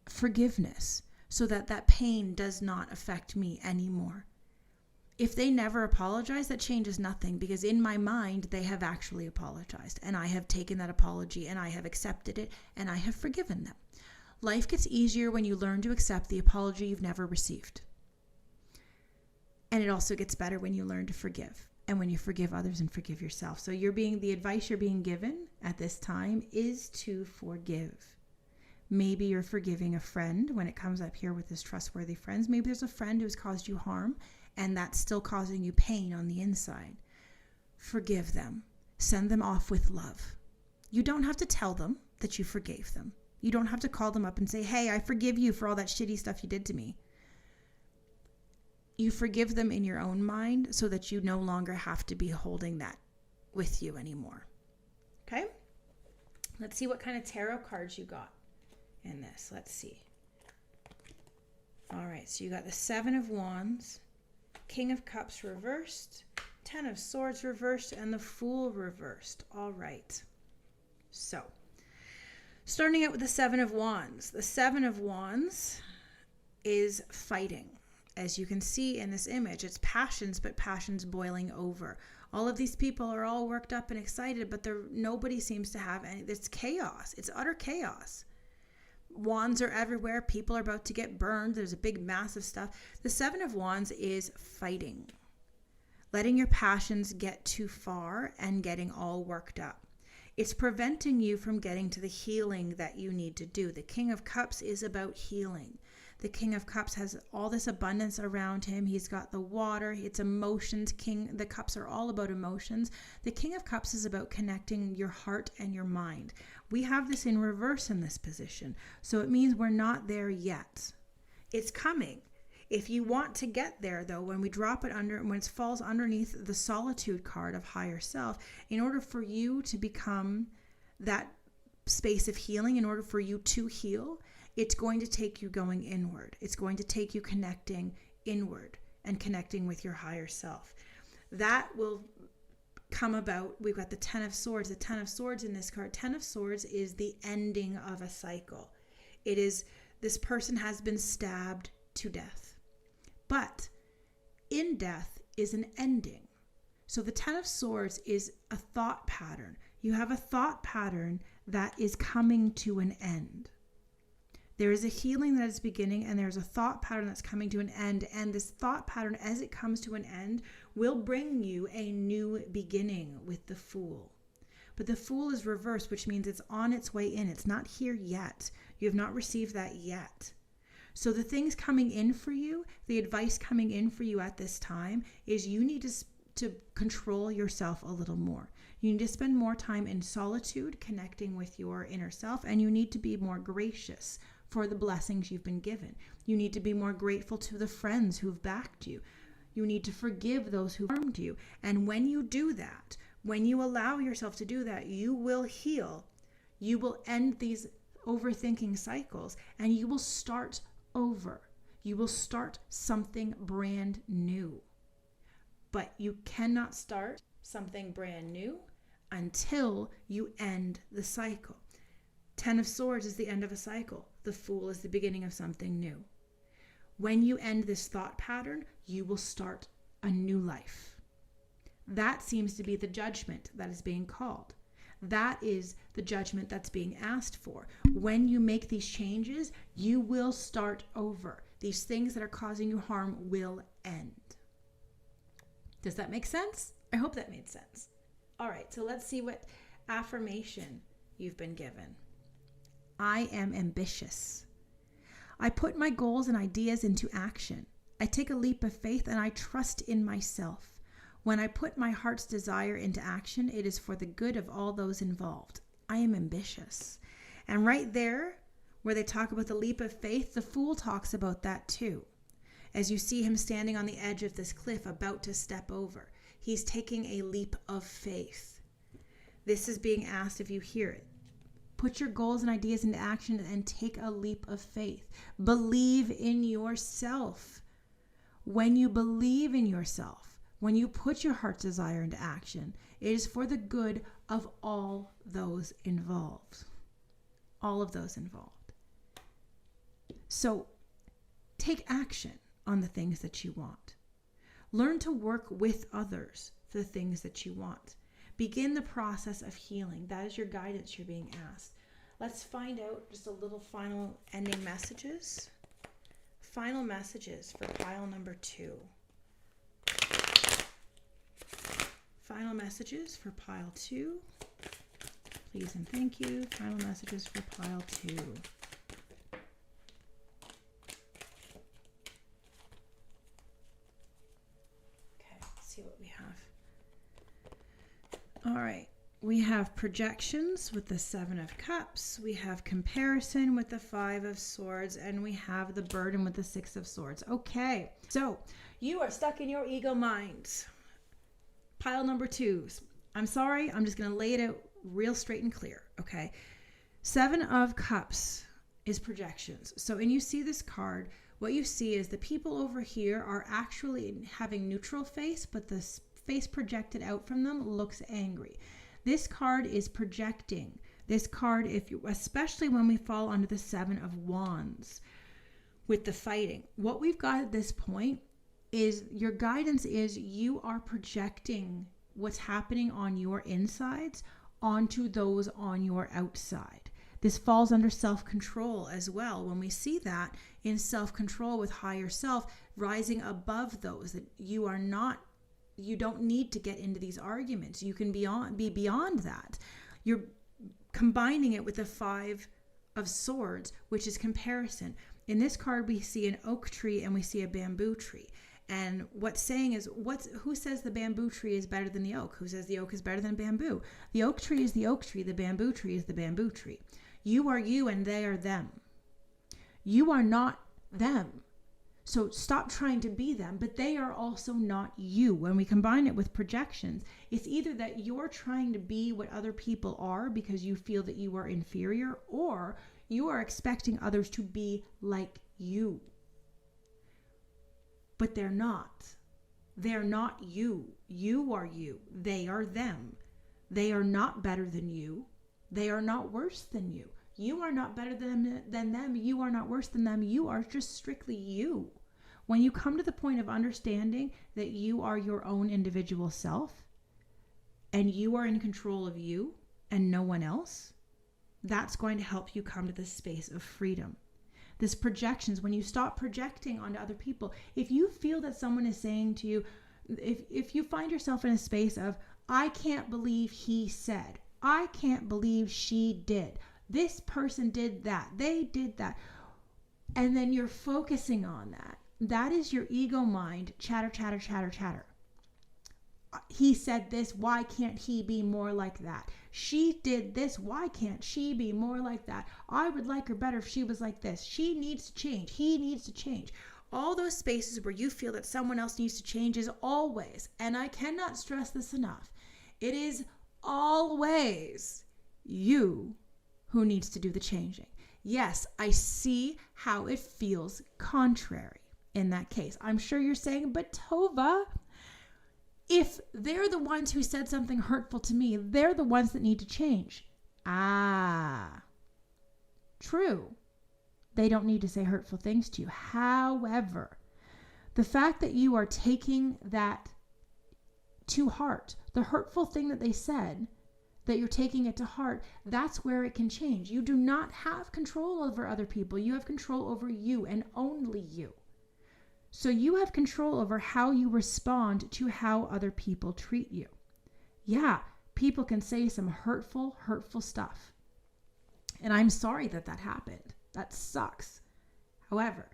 forgiveness so that pain does not affect me anymore. If they never apologize, that changes nothing, because in my mind, they have actually apologized, and I have taken that apology and I have accepted it and I have forgiven them. Life gets easier when you learn to accept the apology you've never received. And it also gets better when you learn to forgive, and when you forgive others and forgive yourself. So the advice you're being given at this time is to forgive. Maybe you're forgiving a friend when it comes up here with this trustworthy friends. Maybe there's a friend who's caused you harm and that's still causing you pain on the inside. Forgive them. Send them off with love. You don't have to tell them that you forgave them. You don't have to call them up and say, hey, I forgive you for all that shitty stuff you did to me. You forgive them in your own mind so that you no longer have to be holding that with you anymore. Okay? Let's see what kind of tarot cards you got in this. Let's see. All right, so you got the Seven of Wands, King of Cups reversed, Ten of Swords reversed, and the Fool reversed. All right. So, starting out with the Seven of Wands. The Seven of Wands is fighting. As you can see in this image, it's passions, but passions boiling over. All of these people are all worked up and excited, but nobody seems to have any. It's chaos. It's utter chaos. Wands are everywhere. People are about to get burned. There's a big massive stuff. The Seven of Wands is fighting. Letting your passions get too far and getting all worked up. It's preventing you from getting to the healing that you need to do. The King of Cups is about healing. The King of Cups has all this abundance around him. He's got the water. It's emotions. The Cups are all about emotions. The King of Cups is about connecting your heart and your mind. We have this in reverse in this position. So it means we're not there yet. It's coming. If you want to get there, though, when we drop it when it falls underneath the Solitude card of higher self, in order for you to become that space of healing, in order for you to heal, it's going to take you going inward. It's going to take you connecting inward and connecting with your higher self. That will come about. We've got the Ten of Swords. The Ten of Swords in this card. Ten of Swords is the ending of a cycle. It is, this person has been stabbed to death. But in death is an ending. So the Ten of Swords is a thought pattern. You have a thought pattern that is coming to an end. There is a healing that is beginning, and there's a thought pattern that's coming to an end. And this thought pattern, as it comes to an end, will bring you a new beginning with the Fool. But the Fool is reversed, which means it's on its way in. It's not here yet. You have not received that yet. So the things coming in for you, the advice coming in for you at this time is you need to control yourself a little more. You need to spend more time in solitude, connecting with your inner self, and you need to be more gracious for the blessings you've been given. You need to be more grateful to the friends who've backed you. You need to forgive those who harmed you. And when you do that, when you allow yourself to do that, you will heal. You will end these overthinking cycles, and you will start over. You will start something brand new. But you cannot start something brand new until you end the cycle. Ten of Swords is the end of a cycle. The Fool is the beginning of something new. When you end this thought pattern, you will start a new life. That seems to be the judgment that is being called. That is the judgment that's being asked for. When you make these changes, you will start over. These things that are causing you harm will end. Does that make sense? I hope that made sense. All right, so let's see what affirmation you've been given. I am ambitious. I put my goals and ideas into action. I take a leap of faith and I trust in myself. When I put my heart's desire into action, it is for the good of all those involved. I am ambitious. And right there, where they talk about the leap of faith, the Fool talks about that too. As you see him standing on the edge of this cliff about to step over, he's taking a leap of faith. This is being asked if you hear it. Put your goals and ideas into action and take a leap of faith. Believe in yourself. When you believe in yourself, when you put your heart's desire into action, it is for the good of all those involved. All of those involved. So take action on the things that you want. Learn to work with others for the things that you want. Begin the process of healing. That is your guidance you're being asked. Let's find out just a little final ending messages. Final messages for pile number 2. Final messages for pile 2. Please and thank you. Final messages for pile 2. Okay, let's see what we have. All right. We have projections with the 7 of Cups. We have comparison with the 5 of Swords. And we have the burden with the 6 of Swords. Okay. So you are stuck in your ego mind. Pile number 2. I'm sorry. I'm just going to lay it out real straight and clear. Okay. 7 of Cups is projections. So when you see this card, what you see is the people over here are actually having neutral face, but the face projected out from them looks angry. This card is projecting. This card, especially when we fall under the 7 of Wands with the fighting, what we've got at this point is your guidance is you are projecting what's happening on your insides onto those on your outside. This falls under self-control as well. When we see that in self-control with higher self, rising above those, that you don't need to get into these arguments. You can be beyond that. You're combining it with the 5 of Swords, which is comparison. In this card, we see an oak tree and we see a bamboo tree. And what's saying is, who says the bamboo tree is better than the oak? Who says the oak is better than bamboo? The oak tree is the oak tree. The bamboo tree is the bamboo tree. You are you and they are them. You are not them. So stop trying to be them, but they are also not you. When we combine it with projections, it's either that you're trying to be what other people are because you feel that you are inferior, or you are expecting others to be like you. But they're not. They're not you. You are you. They are them. They are not better than you. They are not worse than you. You are not better than them. You are not worse than them. You are just strictly you. When you come to the point of understanding that you are your own individual self and you are in control of you and no one else, that's going to help you come to this space of freedom. This projections, when you stop projecting onto other people, if you feel that someone is saying to you, if you find yourself in a space of, I can't believe he said, I can't believe she did, this person did that, they did that, and then you're focusing on that, that is your ego mind, chatter, chatter, chatter, chatter. He said this, why can't he be more like that? She did this, why can't she be more like that? I would like her better if she was like this. She needs to change. He needs to change. All those spaces where you feel that someone else needs to change is always, and I cannot stress this enough, it is always you who needs to do the changing. Yes, I see how it feels contrary in that case. I'm sure you're saying, but Tova, if they're the ones who said something hurtful to me, they're the ones that need to change. Ah, true. They don't need to say hurtful things to you. However, the fact that you are taking that to heart, the hurtful thing that they said, that you're taking it to heart, that's where it can change. You do not have control over other people. You have control over you and only you. So you have control over how you respond to how other people treat you. Yeah, people can say some hurtful stuff. And I'm sorry that happened. That sucks. However,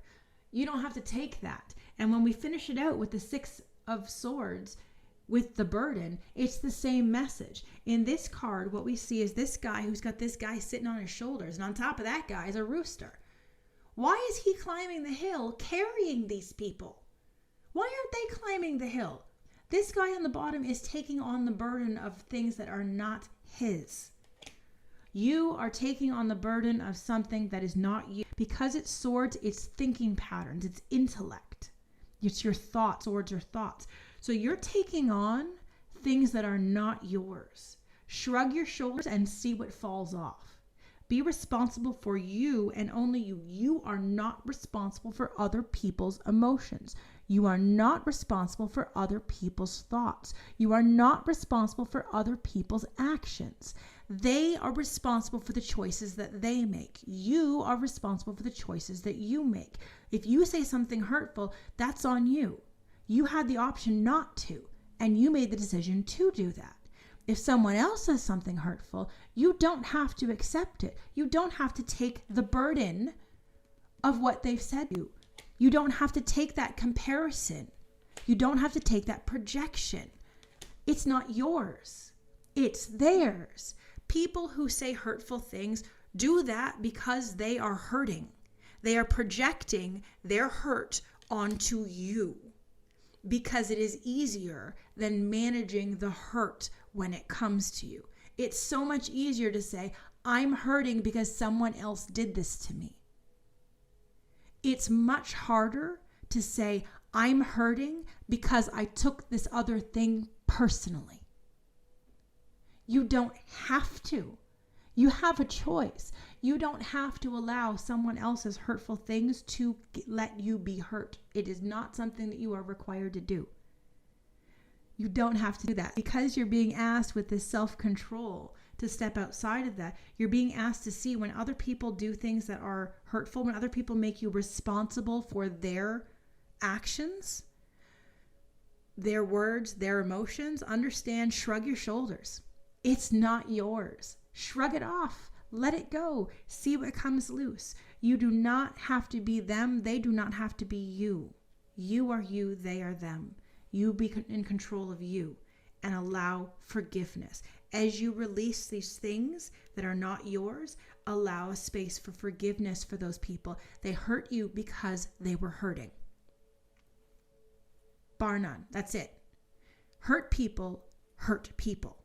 you don't have to take that. And when we finish it out with the 6 of Swords, with the burden, it's the same message. In this card, what we see is this guy who's got this guy sitting on his shoulders. And on top of that guy is a rooster. Why is he climbing the hill carrying these people? Why aren't they climbing the hill? This guy on the bottom is taking on the burden of things that are not his. You are taking on the burden of something that is not you because it swords its thinking patterns, its intellect. It's your thoughts, swords your thoughts. So you're taking on things that are not yours. Shrug your shoulders and see what falls off. Be responsible for you and only you. You are not responsible for other people's emotions. You are not responsible for other people's thoughts. You are not responsible for other people's actions. They are responsible for the choices that they make. You are responsible for the choices that you make. If you say something hurtful, that's on you. You had the option not to, and you made the decision to do that. If someone else says something hurtful, you don't have to accept it. You don't have to take the burden of what they've said to you. You don't have to take that comparison. You don't have to take that projection. It's not yours. It's theirs. People who say hurtful things do that because they are hurting. They are projecting their hurt onto you because it is easier than managing the hurt when it comes to you. It's so much easier to say, I'm hurting because someone else did this to me. It's much harder to say, I'm hurting because I took this other thing personally. You don't have to. You have a choice. You don't have to allow someone else's hurtful things to let you be hurt. It is not something that you are required to do. You don't have to do that. Because you're being asked with this self-control to step outside of that, you're being asked to see when other people do things that are hurtful, when other people make you responsible for their actions, their words, their emotions, understand, shrug your shoulders. It's not yours. Shrug it off. Let it go. See what comes loose. You do not have to be them. They do not have to be you. You are you. They are them. You be in control of you and allow forgiveness. As you release these things that are not yours, allow a space for forgiveness for those people. They hurt you because they were hurting. Bar none. That's it. Hurt people hurt people.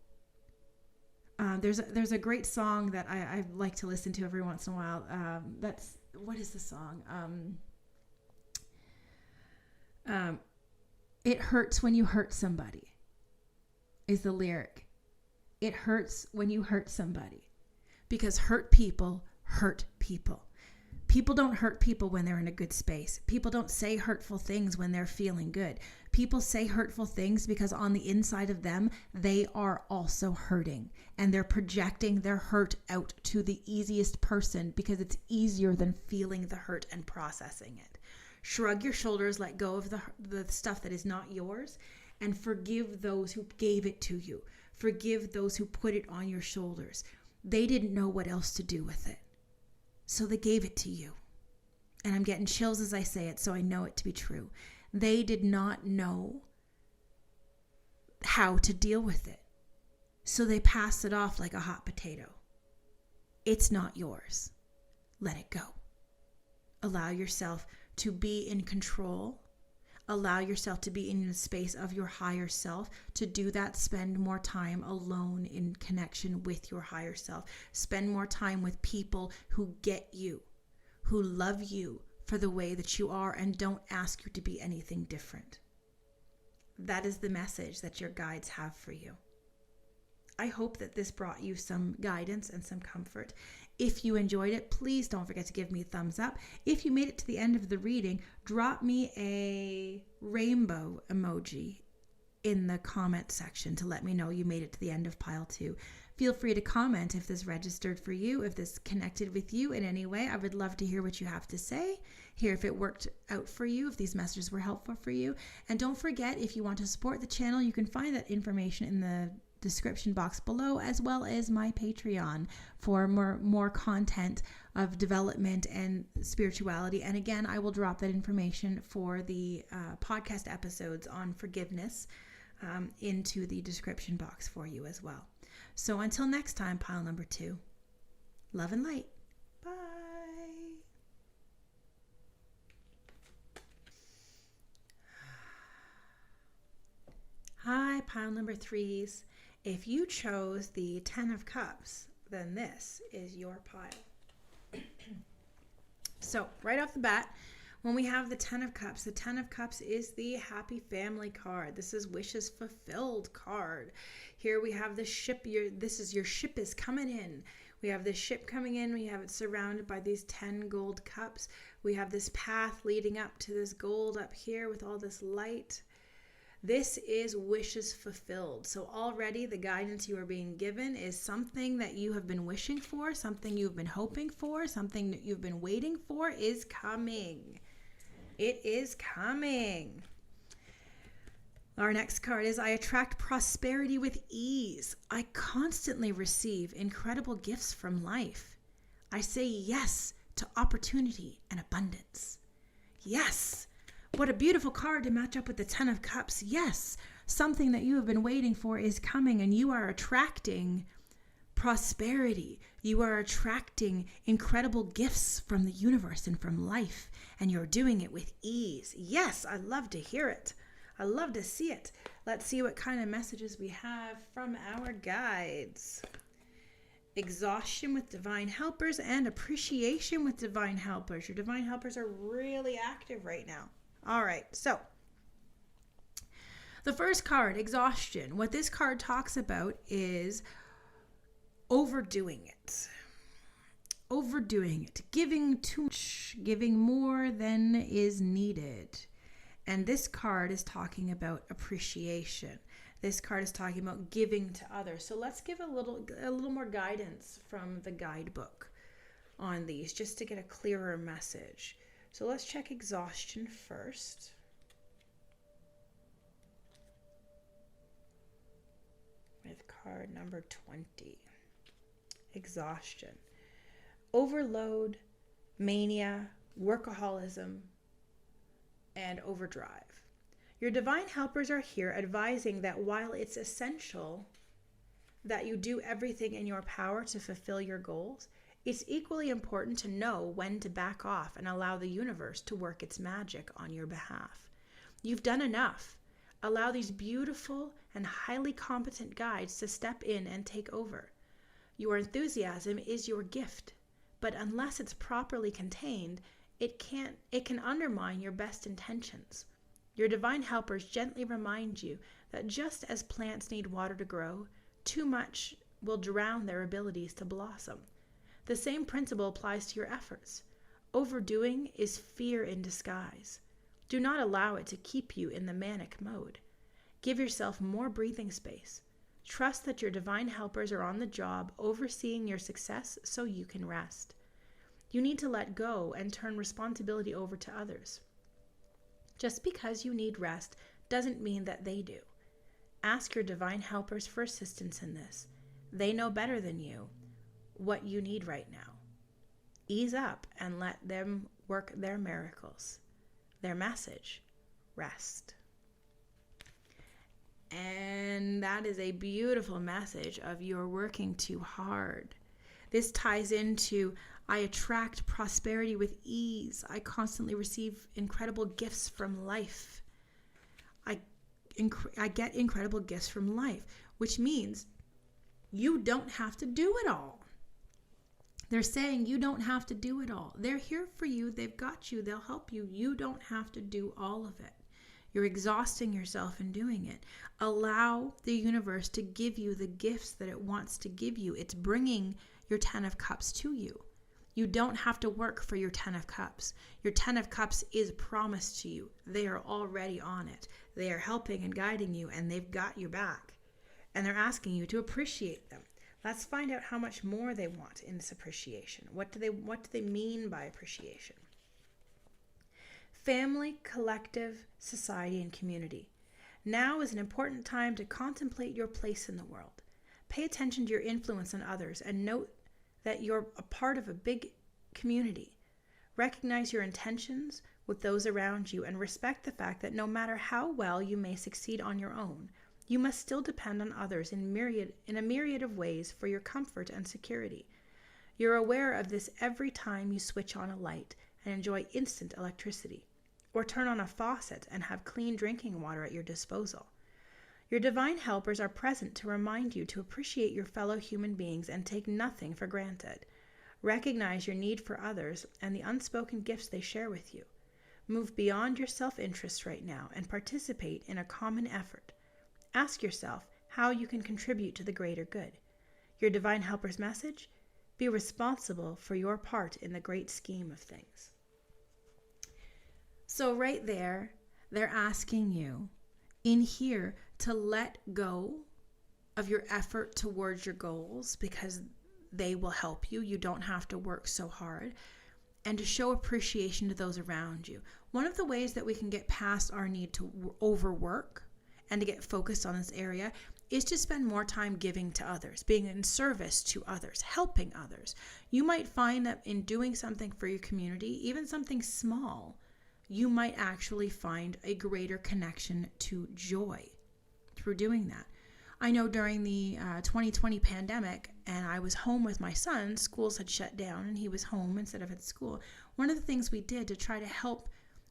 There's a great song that I like to listen to every once in a while. What is the song? It hurts when you hurt somebody is the lyric. It hurts when you hurt somebody because hurt people hurt people. People don't hurt people when they're in a good space. People don't say hurtful things when they're feeling good. People say hurtful things because on the inside of them, they are also hurting. And they're projecting their hurt out to the easiest person because it's easier than feeling the hurt and processing it. Shrug your shoulders, let go of the stuff that is not yours, and forgive those who gave it to you. Forgive those who put it on your shoulders. They didn't know what else to do with it. So they gave it to you. And I'm getting chills as I say it, so I know it to be true. They did not know how to deal with it. So they passed it off like a hot potato. It's not yours. Let it go. Allow yourself to be in control. Allow yourself to be in the space of your higher self. To do that, spend more time alone in connection with your higher self. Spend more time with people who get you, who love you for the way that you are and don't ask you to be anything different. That is the message that your guides have for you. I hope that this brought you some guidance and some comfort. If you enjoyed it, please don't forget to give me a thumbs up. If you made it to the end of the reading, drop me a rainbow emoji in the comment section to let me know you made it to the end of pile 2. Feel free to comment if this registered for you, if this connected with you in any way. I would love to hear what you have to say, hear if it worked out for you, if these messages were helpful for you. And don't forget, if you want to support the channel, you can find that information in the description box below, as well as my Patreon for more content of development and spirituality. And again, I will drop that information for the podcast episodes on forgiveness into the description box for you as well. So until next time, pile number 2, love and light. Bye. Hi, pile number 3s. If you chose the 10 of Cups, then this is your pile. So right off the bat, when we have the 10 of Cups, the 10 of Cups is the happy family card. This is wishes fulfilled card. Here we have the ship. Your ship is coming in. We have this ship coming in. We have it surrounded by these 10 gold cups. We have this path leading up to this gold up here with all this light. This is wishes fulfilled. So already the guidance you are being given is something that you have been wishing for, something you've been hoping for, something that you've been waiting for is coming. It is coming. Our next card is I attract prosperity with ease. I constantly receive incredible gifts from life. I say yes to opportunity and abundance. Yes. What a beautiful card to match up with the 10 of Cups. Yes, something that you have been waiting for is coming, and you are attracting prosperity. You are attracting incredible gifts from the universe and from life, and you're doing it with ease. Yes, I love to hear it. I love to see it. Let's see what kind of messages we have from our guides. Exhaustion with divine helpers and appreciation with divine helpers. Your divine helpers are really active right now. All right, so the first card, exhaustion. What this card talks about is overdoing it. Overdoing it, giving too much, giving more than is needed. And this card is talking about appreciation. This card is talking about giving to others. So let's give a little more guidance from the guidebook on these, just to get a clearer message. So let's check exhaustion first. With card number 20. Exhaustion. Overload, mania, workaholism, and overdrive. Your divine helpers are here advising that while it's essential that you do everything in your power to fulfill your goals, it's equally important to know when to back off and allow the universe to work its magic on your behalf. You've done enough. Allow these beautiful and highly competent guides to step in and take over. Your enthusiasm is your gift, but unless it's properly contained, it can undermine your best intentions. Your divine helpers gently remind you that just as plants need water to grow, too much will drown their abilities to blossom. The same principle applies to your efforts. Overdoing is fear in disguise. Do not allow it to keep you in the manic mode. Give yourself more breathing space. Trust that your divine helpers are on the job overseeing your success so you can rest. You need to let go and turn responsibility over to others. Just because you need rest doesn't mean that they do. Ask your divine helpers for assistance in this. They know better than you what you need right now. Ease up and let them work their miracles. Their message, rest. And that is a beautiful message of you're working too hard. This ties into I attract prosperity with ease. I constantly receive incredible gifts from life. I get incredible gifts from life, which means you don't have to do it all. They're saying you don't have to do it all. They're here for you. They've got you. They'll help you. You don't have to do all of it. You're exhausting yourself in doing it. Allow the universe to give you the gifts that it wants to give you. It's bringing your 10 of Cups to you. You don't have to work for your 10 of Cups. Your 10 of Cups is promised to you. They are already on it. They are helping and guiding you, and they've got your back. And they're asking you to appreciate them. Let's find out how much more they want in this appreciation. What do they mean by appreciation? Family, collective, society, and community. Now is an important time to contemplate your place in the world. Pay attention to your influence on others and note that you're a part of a big community. Recognize your intentions with those around you and respect the fact that no matter how well you may succeed on your own, you must still depend on others in a myriad of ways for your comfort and security. You're aware of this every time you switch on a light and enjoy instant electricity, or turn on a faucet and have clean drinking water at your disposal. Your divine helpers are present to remind you to appreciate your fellow human beings and take nothing for granted. Recognize your need for others and the unspoken gifts they share with you. Move beyond your self-interest right now and participate in a common effort. Ask yourself how you can contribute to the greater good. Your divine helper's message: be responsible for your part in the great scheme of things. So right there, they're asking you in here to let go of your effort towards your goals because they will help you. You don't have to work so hard. And to show appreciation to those around you. One of the ways that we can get past our need to overwork and to get focused on this area is to spend more time giving to others, being in service to others, helping others. You might find that in doing something for your community, even something small, you might actually find a greater connection to joy through doing that. I know during the 2020 pandemic, and I was home with my son, schools had shut down and he was home instead of at school. One of the things we did to try to help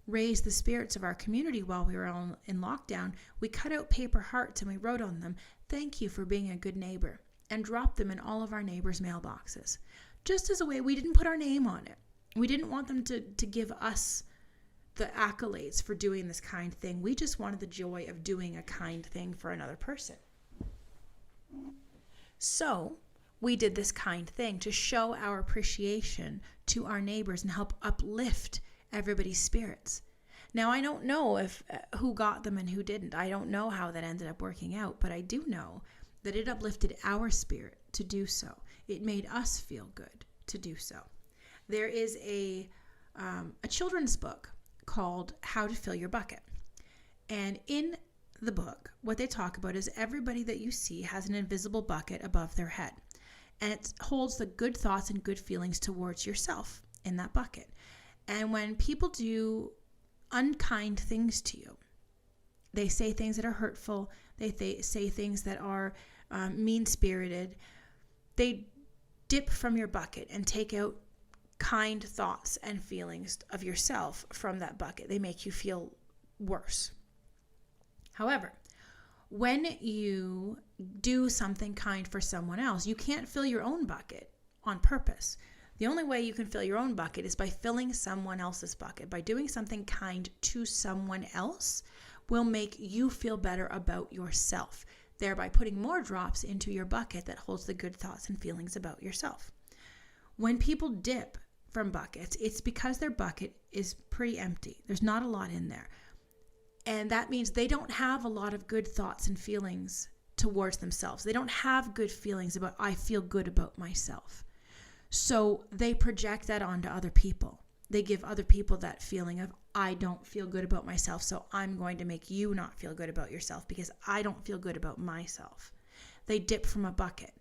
raise the spirits of our community while we were in lockdown, we cut out paper hearts and we wrote on them, "Thank you for being a good neighbor," and dropped them in all of our neighbors' mailboxes. Just as a way, we didn't put our name on it. We didn't want them to give us the accolades for doing this kind thing. We just wanted the joy of doing a kind thing for another person. So we did this kind thing to show our appreciation to our neighbors and help uplift everybody's spirits. Now, I don't know if who got them and who didn't. I don't know how that ended up working out, but I do know that it uplifted our spirit to do so. It made us feel good to do so. There is a children's book called How to Fill Your Bucket. And in the book, what they talk about is everybody that you see has an invisible bucket above their head. And it holds the good thoughts and good feelings towards yourself in that bucket. And when people do unkind things to you, they say things that are hurtful, they say things that are mean-spirited, they dip from your bucket and take out kind thoughts and feelings of yourself from that bucket. They make you feel worse. However, when you do something kind for someone else, you can't fill your own bucket on purpose. The only way you can fill your own bucket is by filling someone else's bucket. By doing something kind to someone else will make you feel better about yourself, thereby putting more drops into your bucket that holds the good thoughts and feelings about yourself. When people dip from buckets, it's because their bucket is pretty empty. There's not a lot in there. And that means they don't have a lot of good thoughts and feelings towards themselves. They don't have good feelings about, I feel good about myself. So they project that onto other people. They give other people that feeling of, I don't feel good about myself, so I'm going to make you not feel good about yourself because I don't feel good about myself. They dip from a bucket.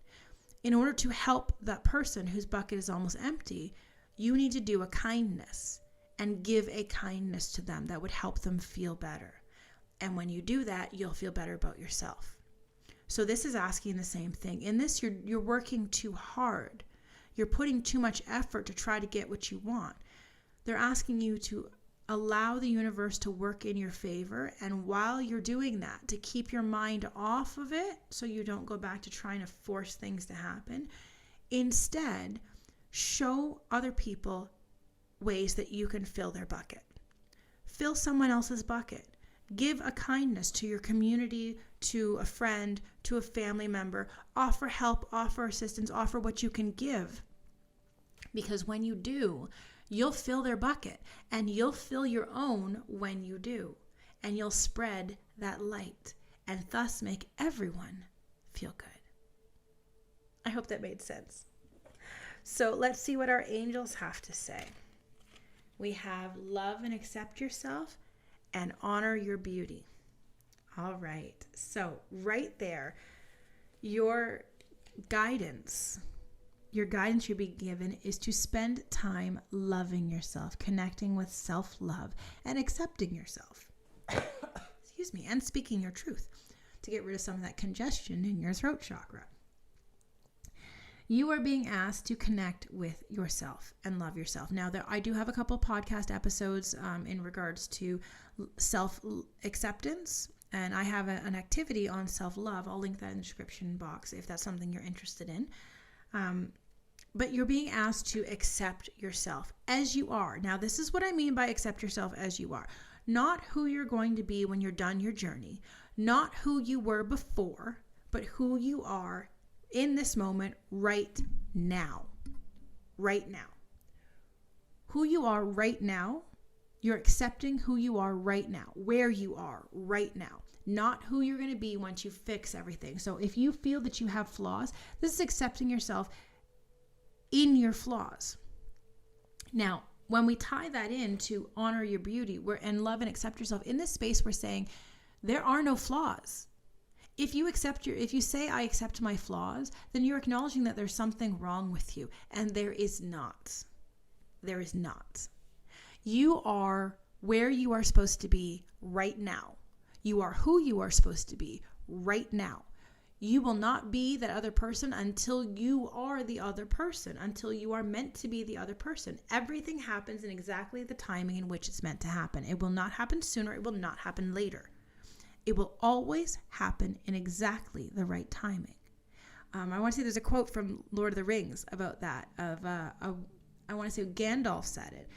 In order to help that person whose bucket is almost empty, you need to do a kindness and give a kindness to them that would help them feel better. And when you do that, you'll feel better about yourself. So this is asking the same thing. In this, you're working too hard. You're putting too much effort to try to get what you want. They're asking you to allow the universe to work in your favor. And while you're doing that, to keep your mind off of it so you don't go back to trying to force things to happen. Instead, show other people ways that you can fill their bucket. Fill someone else's bucket. Give a kindness to your community, to a friend, to a family member. Offer help, offer assistance, offer what you can give. Because when you do, you'll fill their bucket and you'll fill your own when you do. And you'll spread that light and thus make everyone feel good. I hope that made sense. So let's see what our angels have to say. We have love and accept yourself and honor your beauty. All right. So right there, your guidance you'll be given is to spend time loving yourself, connecting with self-love and accepting yourself. Excuse me. And speaking your truth to get rid of some of that congestion in your throat chakra. You are being asked to connect with yourself and love yourself. Now, I do have a couple podcast episodes in regards to self-acceptance And I have an activity on self-love. I'll link that in the description box if that's something you're interested in. But you're being asked to accept yourself as you are. Now, this is what I mean by accept yourself as you are. Not who you're going to be when you're done your journey. Not who you were before, but who you are in this moment right now. Right now. Who you are right now, you're accepting who you are right now, where you are right now, not who you're going to be once you fix everything. So if you feel that you have flaws, this is accepting yourself in your flaws. Now, when we tie that in to honor your beauty and love and accept yourself in this space, we're saying there are no flaws. If you say I accept my flaws, then you're acknowledging that there's something wrong with you, and there is not. There is not. You are where you are supposed to be right now. You are who you are supposed to be right now. You will not be that other person until you are the other person, until you are meant to be the other person. Everything happens in exactly the timing in which it's meant to happen. It will not happen sooner. It will not happen later. It will always happen in exactly the right timing. I want to say there's a quote from Lord of the Rings about that. I want to say Gandalf said it,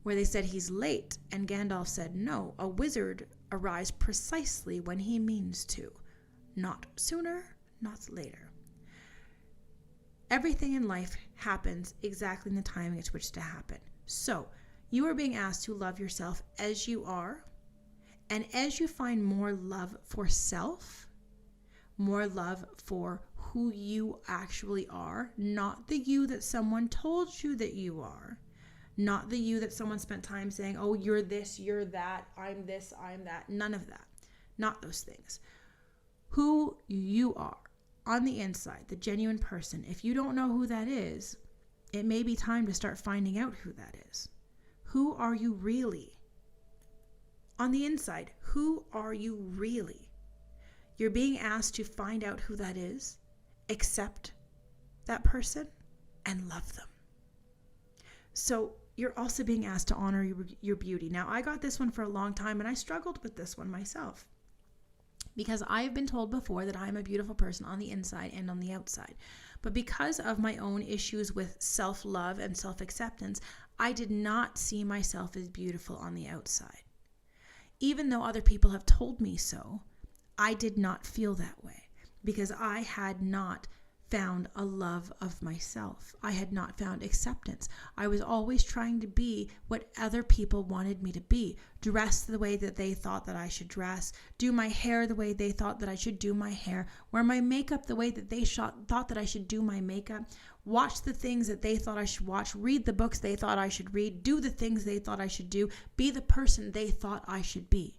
where they said he's late, and Gandalf said, no, a wizard arrives precisely when he means to. Not sooner, not later. Everything in life happens exactly in the timing at which to happen. So you are being asked to love yourself as you are. And as you find more love for self, more love for who you actually are, not the you that someone told you that you are, not the you that someone spent time saying, oh, you're this, you're that, I'm this, I'm that, none of that, not those things. Who you are on the inside, the genuine person. If you don't know who that is, it may be time to start finding out who that is. Who are you really? On the inside, who are you really? You're being asked to find out who that is, accept that person, and love them. So you're also being asked to honor your beauty. Now, I got this one for a long time, and I struggled with this one myself, because I have been told before that I'm a beautiful person on the inside and on the outside. But because of my own issues with self-love and self-acceptance, I did not see myself as beautiful on the outside. Even though other people have told me so, I did not feel that way, because I had not found a love of myself. I had not found acceptance. I was always trying to be what other people wanted me to be. Dress the way that they thought that I should dress. Do my hair the way they thought that I should do my hair. Wear my makeup the way that they thought that I should do my makeup. Watch the things that they thought I should watch. Read the books they thought I should read. Do the things they thought I should do. Be the person they thought I should be.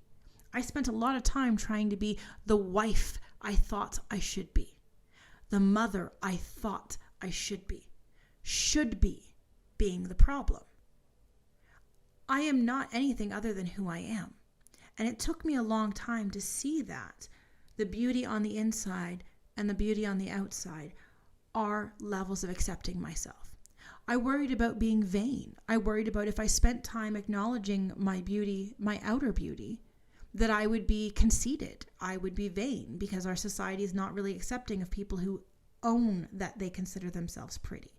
I spent a lot of time trying to be the wife I thought I should be. The mother I thought I should be being the problem. I am not anything other than who I am. And it took me a long time to see that the beauty on the inside and the beauty on the outside are levels of accepting myself. I worried about being vain. I worried about if I spent time acknowledging my beauty, my outer beauty, that I would be conceited. I would be vain, because our society is not really accepting of people who own that they consider themselves pretty.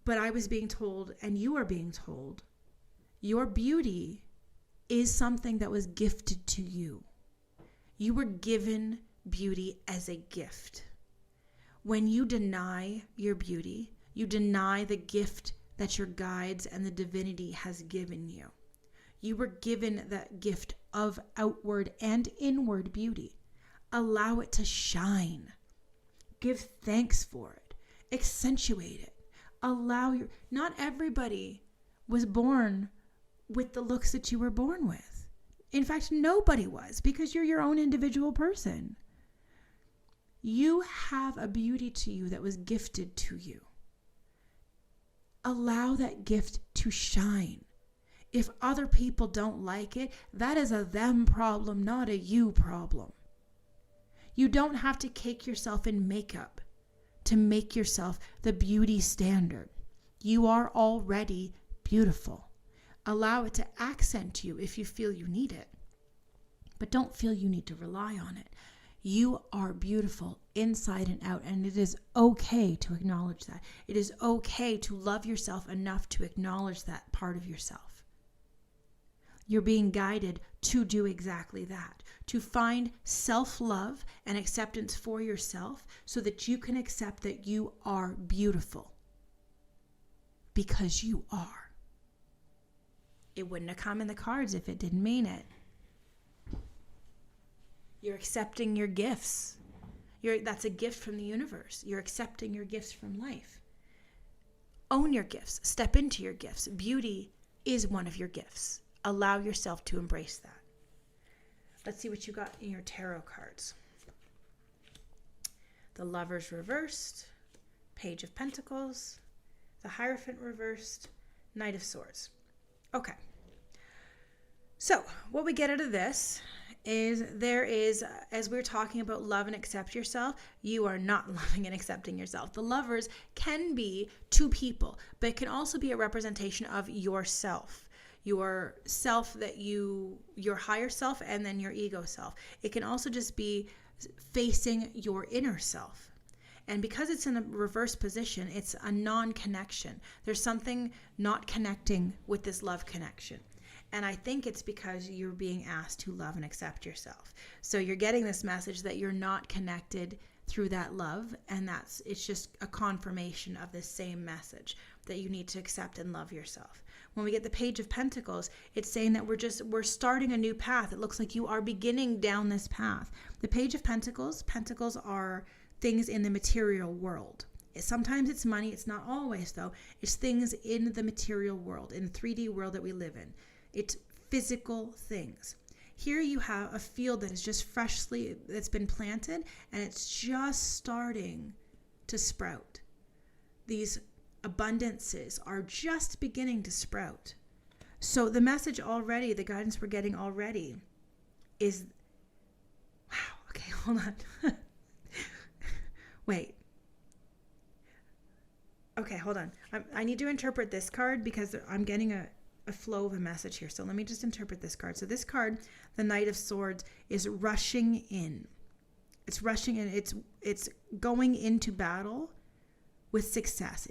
But I was being told, and you are being told, your beauty is something that was gifted to you. You were given beauty as a gift. When you deny your beauty, you deny the gift that your guides and the divinity has given you. You were given that gift of outward and inward beauty. Allow it to shine. Give thanks for it. Accentuate it. Not everybody was born with the looks that you were born with. In fact, nobody was, because you're your own individual person. You have a beauty to you that was gifted to you. Allow that gift to shine. If other people don't like it, that is a them problem, not a you problem. You don't have to cake yourself in makeup to make yourself the beauty standard. You are already beautiful. Allow it to accent you if you feel you need it. But don't feel you need to rely on it. You are beautiful inside and out, and it is okay to acknowledge that. It is okay to love yourself enough to acknowledge that part of yourself. You're being guided to do exactly that, to find self-love and acceptance for yourself so that you can accept that you are beautiful, because you are. It wouldn't have come in the cards if it didn't mean it. You're accepting your gifts. That's a gift from the universe. You're accepting your gifts from life. Own your gifts. Step into your gifts. Beauty is one of your gifts. Allow yourself to embrace that. Let's see what you got in your tarot cards. The Lovers reversed, Page of Pentacles, the Hierophant reversed, Knight of Swords. Okay. So what we get out of this is there is, as we're talking about love and accept yourself, you are not loving and accepting yourself. The Lovers can be two people, but it can also be a representation of yourself. Your self that your higher self, and then your ego self. It can also just be facing your inner self. And because it's in a reverse position, it's a non-connection. There's something not connecting with this love connection. And I think it's because you're being asked to love and accept yourself. So you're getting this message that you're not connected through that love, and it's just a confirmation of this same message that you need to accept and love yourself. When we get the Page of Pentacles, it's saying that we're starting a new path. It looks like you are beginning down this path. The Page of Pentacles are things in the material world. Sometimes it's money. It's not always, though. It's things in the material world, in the 3D world that we live in. It's physical things. Here you have a field that is just that's been planted, and it's just starting to sprout. These abundances are just beginning to sprout. So the message already, the guidance we're getting already is, wow, okay, hold on. Wait. Okay, hold on. I need to interpret this card because I'm getting a flow of a message here. So let me just interpret this card. So this card, the Knight of Swords, is rushing in. It's rushing in. It's going into battle with success.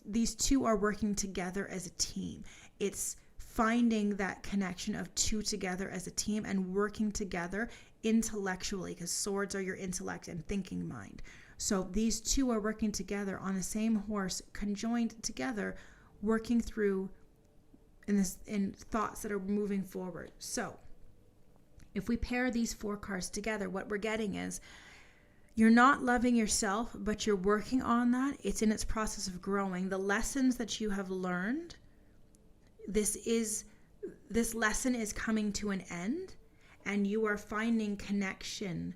These two are working together as a team. It's finding that connection of two together as a team and working together intellectually, because swords are your intellect and thinking mind. So these two are working together on the same horse, conjoined together, working through in thoughts that are moving forward. So if we pair these four cards together, what we're getting is you're not loving yourself, but you're working on that. It's in its process of growing. The lessons that you have learned, this lesson is coming to an end, and you are finding connection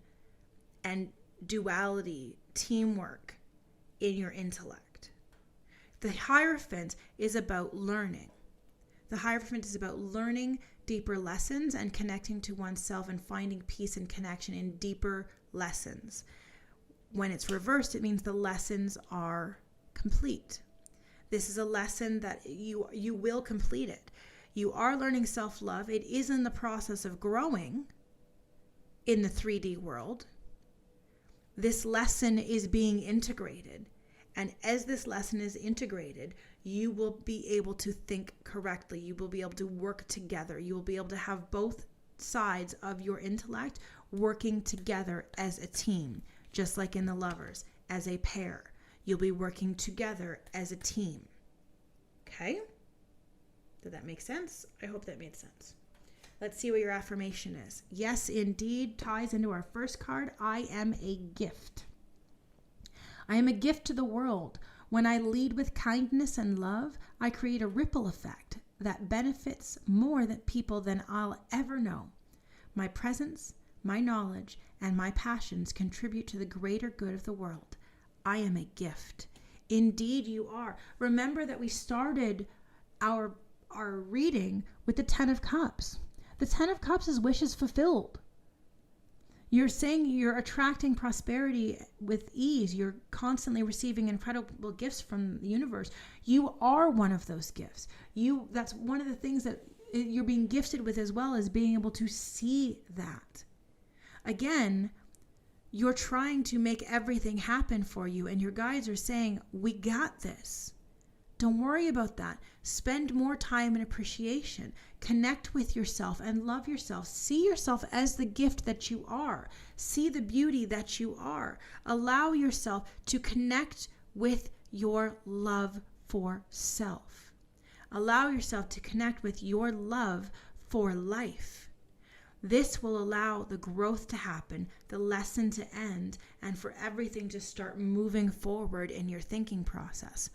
and duality, teamwork in your intellect. The Hierophant is about learning. The Hierophant is about learning deeper lessons and connecting to oneself and finding peace and connection in deeper lessons. When it's reversed, it means the lessons are complete. This is a lesson that you will complete it. You are learning self-love. It is in the process of growing in the 3D world. This lesson is being integrated. And as this lesson is integrated, you will be able to think correctly. You will be able to work together. You will be able to have both sides of your intellect working together as a team, just like in the Lovers, as a pair. You'll be working together as a team. Okay? Did that make sense? I hope that made sense. Let's see what your affirmation is. Yes, indeed, ties into our first card. I am a gift. I am a gift to the world. When I lead with kindness and love, I create a ripple effect that benefits more people than I'll ever know. My presence, my knowledge, and my passions contribute to the greater good of the world. I am a gift. Indeed, you are. Remember that we started our reading with the 10 of Cups. The 10 of Cups is wishes fulfilled. You're saying you're attracting prosperity with ease. You're constantly receiving incredible gifts from the universe. You are one of those gifts. That's one of the things that you're being gifted with as well as being able to see that. Again, you're trying to make everything happen for you, and your guides are saying, we got this. Don't worry about that. Spend more time in appreciation. Connect with yourself and love yourself. See yourself as the gift that you are. See the beauty that you are. Allow yourself to connect with your love for self. Allow yourself to connect with your love for life. This will allow the growth to happen, the lesson to end, and for everything to start moving forward in your thinking process.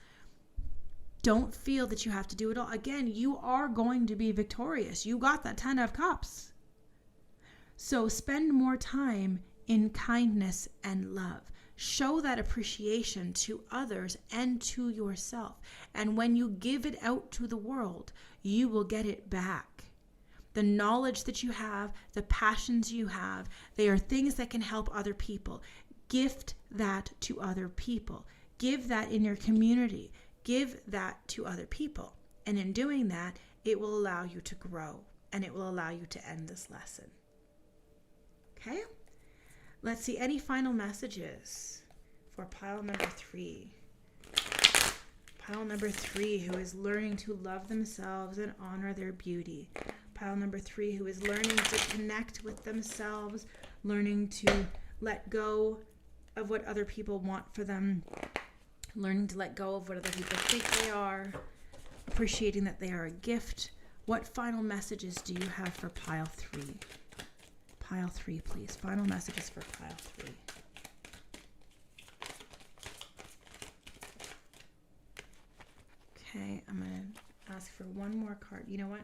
Don't feel that you have to do it all. Again, you are going to be victorious. You got that 10 of Cups. So spend more time in kindness and love. Show that appreciation to others and to yourself. And when you give it out to the world, you will get it back. The knowledge that you have, the passions you have, they are things that can help other people. Gift that to other people. Give that in your community. Give that to other people. And in doing that, it will allow you to grow, and it will allow you to end this lesson. Okay? Let's see any final messages for pile number 3. Pile number 3, who is learning to love themselves and honor their beauty. Pile number 3, who is learning to connect with themselves, learning to let go of what other people want for them, learning to let go of what other people think they are, appreciating that they are a gift. What final messages do you have for pile 3? Pile 3, please. Final messages for pile 3. Okay, I'm going to ask for one more card. You know what?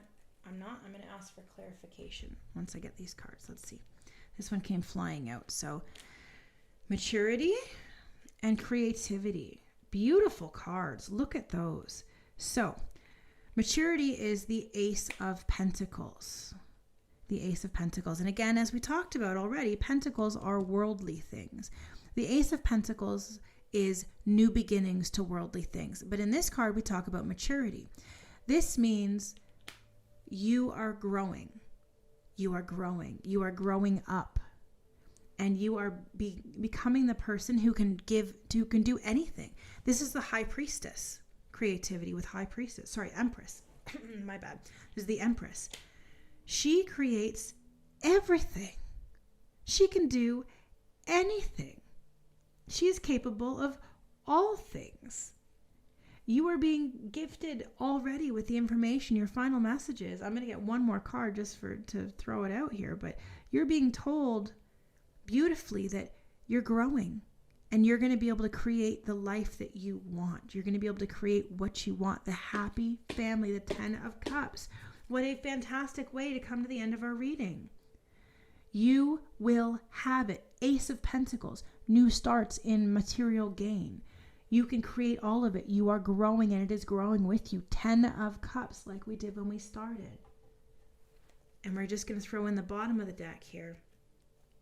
I'm going to ask for clarification once I get these cards. Let's see. This one came flying out. So, maturity and creativity. Beautiful cards. Look at those. So, maturity is the Ace of Pentacles. The Ace of Pentacles. And again, as we talked about already, pentacles are worldly things. The Ace of Pentacles is new beginnings to worldly things. But in this card, we talk about maturity. This means you are growing. You are growing. You are growing up. And you are becoming the person who can do anything. This is the High Priestess creativity with High Priestess. Sorry, Empress. My bad. This is the Empress. She creates everything. She can do anything. She is capable of all things. You are being gifted already with the information, your final messages. I'm going to get one more card just to throw it out here, but you're being told beautifully that you're growing and you're going to be able to create the life that you want. You're going to be able to create what you want, the happy family, the 10 of Cups. What a fantastic way to come to the end of our reading. You will have it. Ace of Pentacles, new starts in material gain. You can create all of it. You are growing and it is growing with you. 10 of Cups like we did when we started. And we're just going to throw in the bottom of the deck here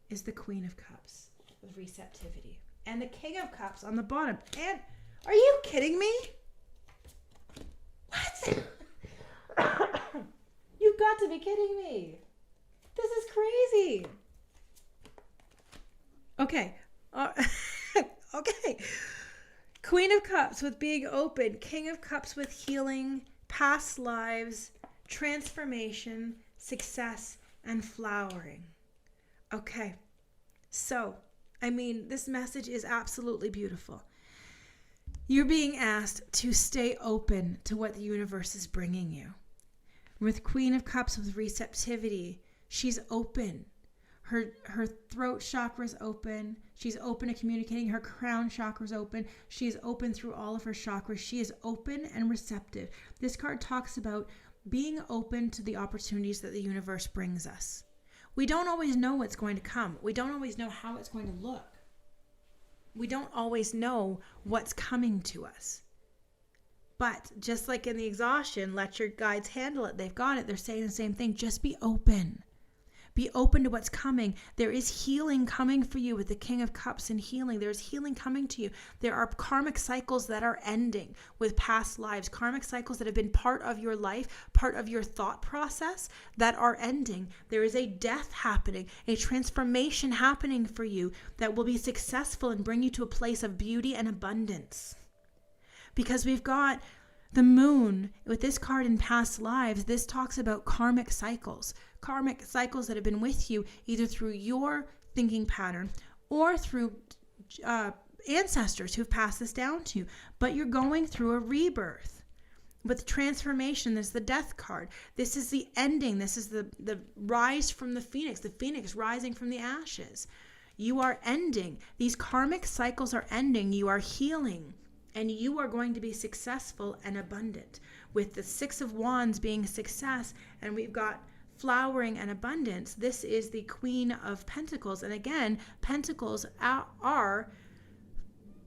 is the Queen of Cups with receptivity. And the King of Cups on the bottom. And are you kidding me? What? You've got to be kidding me. This is crazy. Okay. Okay. Queen of Cups with being open. King of Cups with healing, past lives, transformation, success, and flowering. Okay. So, this message is absolutely beautiful. You're being asked to stay open to what the universe is bringing you. With Queen of Cups with receptivity, she's open. Her throat chakra is open. She's open to communicating. Her crown chakra is open. She is open through all of her chakras. She is open and receptive. This card talks about being open to the opportunities that the universe brings us. We don't always know what's going to come. We don't always know how it's going to look. We don't always know what's coming to us. But just like in the exhaustion, let your guides handle it. They've got it. They're saying the same thing. Just be open. Be open to what's coming. There is healing coming for you with the King of Cups and healing. There's healing coming to you. There are karmic cycles that are ending with past lives, karmic cycles that have been part of your life, part of your thought process that are ending. There is a death happening, a transformation happening for you that will be successful and bring you to a place of beauty and abundance. Because we've got the moon with this card in past lives. This talks about karmic cycles that have been with you either through your thinking pattern or through ancestors who've passed this down to you. But you're going through a rebirth with transformation. There's the death card. This is the ending. This is the rise from the phoenix rising from the ashes. You are ending. These karmic cycles are ending. You are healing. And you are going to be successful and abundant. With the Six of Wands being success, and we've got flowering and abundance, this is the Queen of Pentacles. And again, pentacles are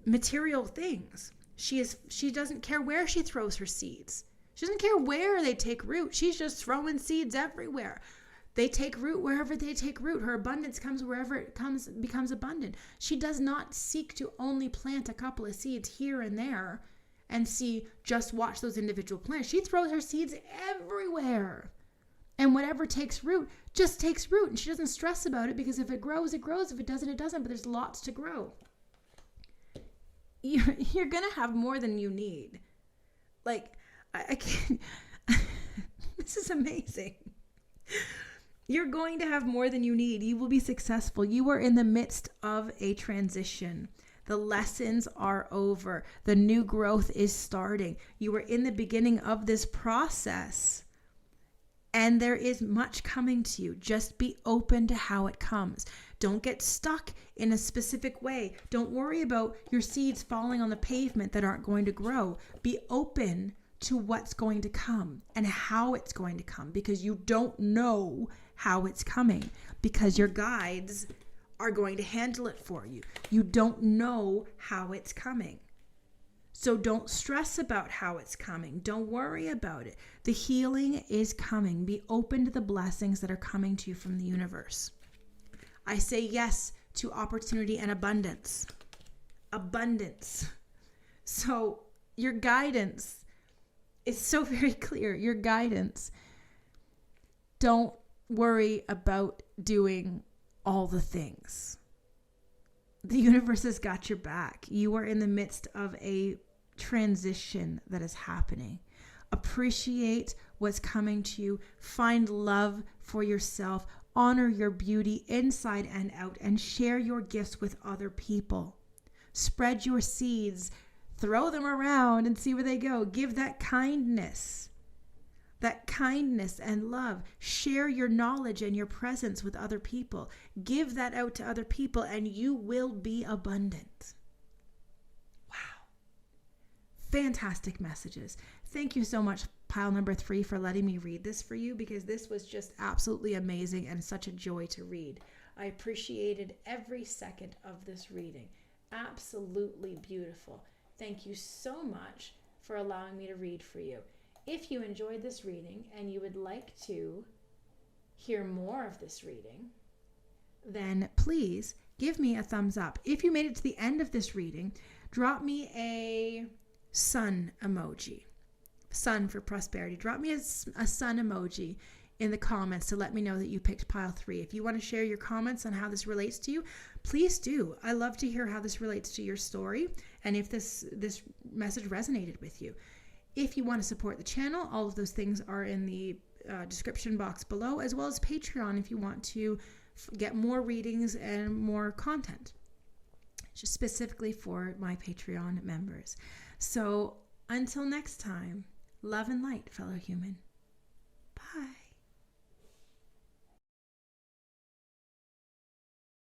material things. She doesn't care where she throws her seeds. She doesn't care where they take root. She's just throwing seeds everywhere. They take root wherever they take root. Her abundance comes wherever it becomes abundant. She does not seek to only plant a couple of seeds here and there and just watch those individual plants. She throws her seeds everywhere. And whatever takes root just takes root. And she doesn't stress about it, because if it grows, it grows. If it doesn't, it doesn't. But there's lots to grow. You're going to have more than you need. Like, I can't. This is amazing. You're going to have more than you need. You will be successful. You are in the midst of a transition. The lessons are over. The new growth is starting. You are in the beginning of this process. And there is much coming to you. Just be open to how it comes. Don't get stuck in a specific way. Don't worry about your seeds falling on the pavement that aren't going to grow. Be open to what's going to come and how it's going to come, because you don't know how it's coming, because your guides are going to handle it for you. You don't know how it's coming. So don't stress about how it's coming. Don't worry about it. The healing is coming. Be open to the blessings that are coming to you from the universe. I say yes to opportunity and abundance. Abundance. So your guidance is so very clear. Your guidance. Don't worry about doing all the things. The universe has got your back. You are in the midst of a transition that is happening. Appreciate what's coming to you. Find love for yourself. Honor your beauty inside and out, and share your gifts with other people. Spread your seeds. Throw them around and see where they go. Give that kindness and love. Share your knowledge and your presence with other people. Give that out to other people, and you will be abundant. Wow. Fantastic messages. Thank you so much, pile number 3, for letting me read this for you, because this was just absolutely amazing and such a joy to read. I appreciated every second of this reading. Absolutely beautiful. Thank you so much for allowing me to read for you. If you enjoyed this reading and you would like to hear more of this reading, then please give me a thumbs up. If you made it to the end of this reading, drop me a sun emoji. Sun for prosperity. Drop me a sun emoji in the comments to let me know that you picked pile 3. If you want to share your comments on how this relates to you, please do. I love to hear how this relates to your story and if this message resonated with you. If you want to support the channel, all of those things are in the description box below, as well as Patreon if you want to get more readings and more content, just specifically for my Patreon members. So until next time, love and light, fellow human. Bye.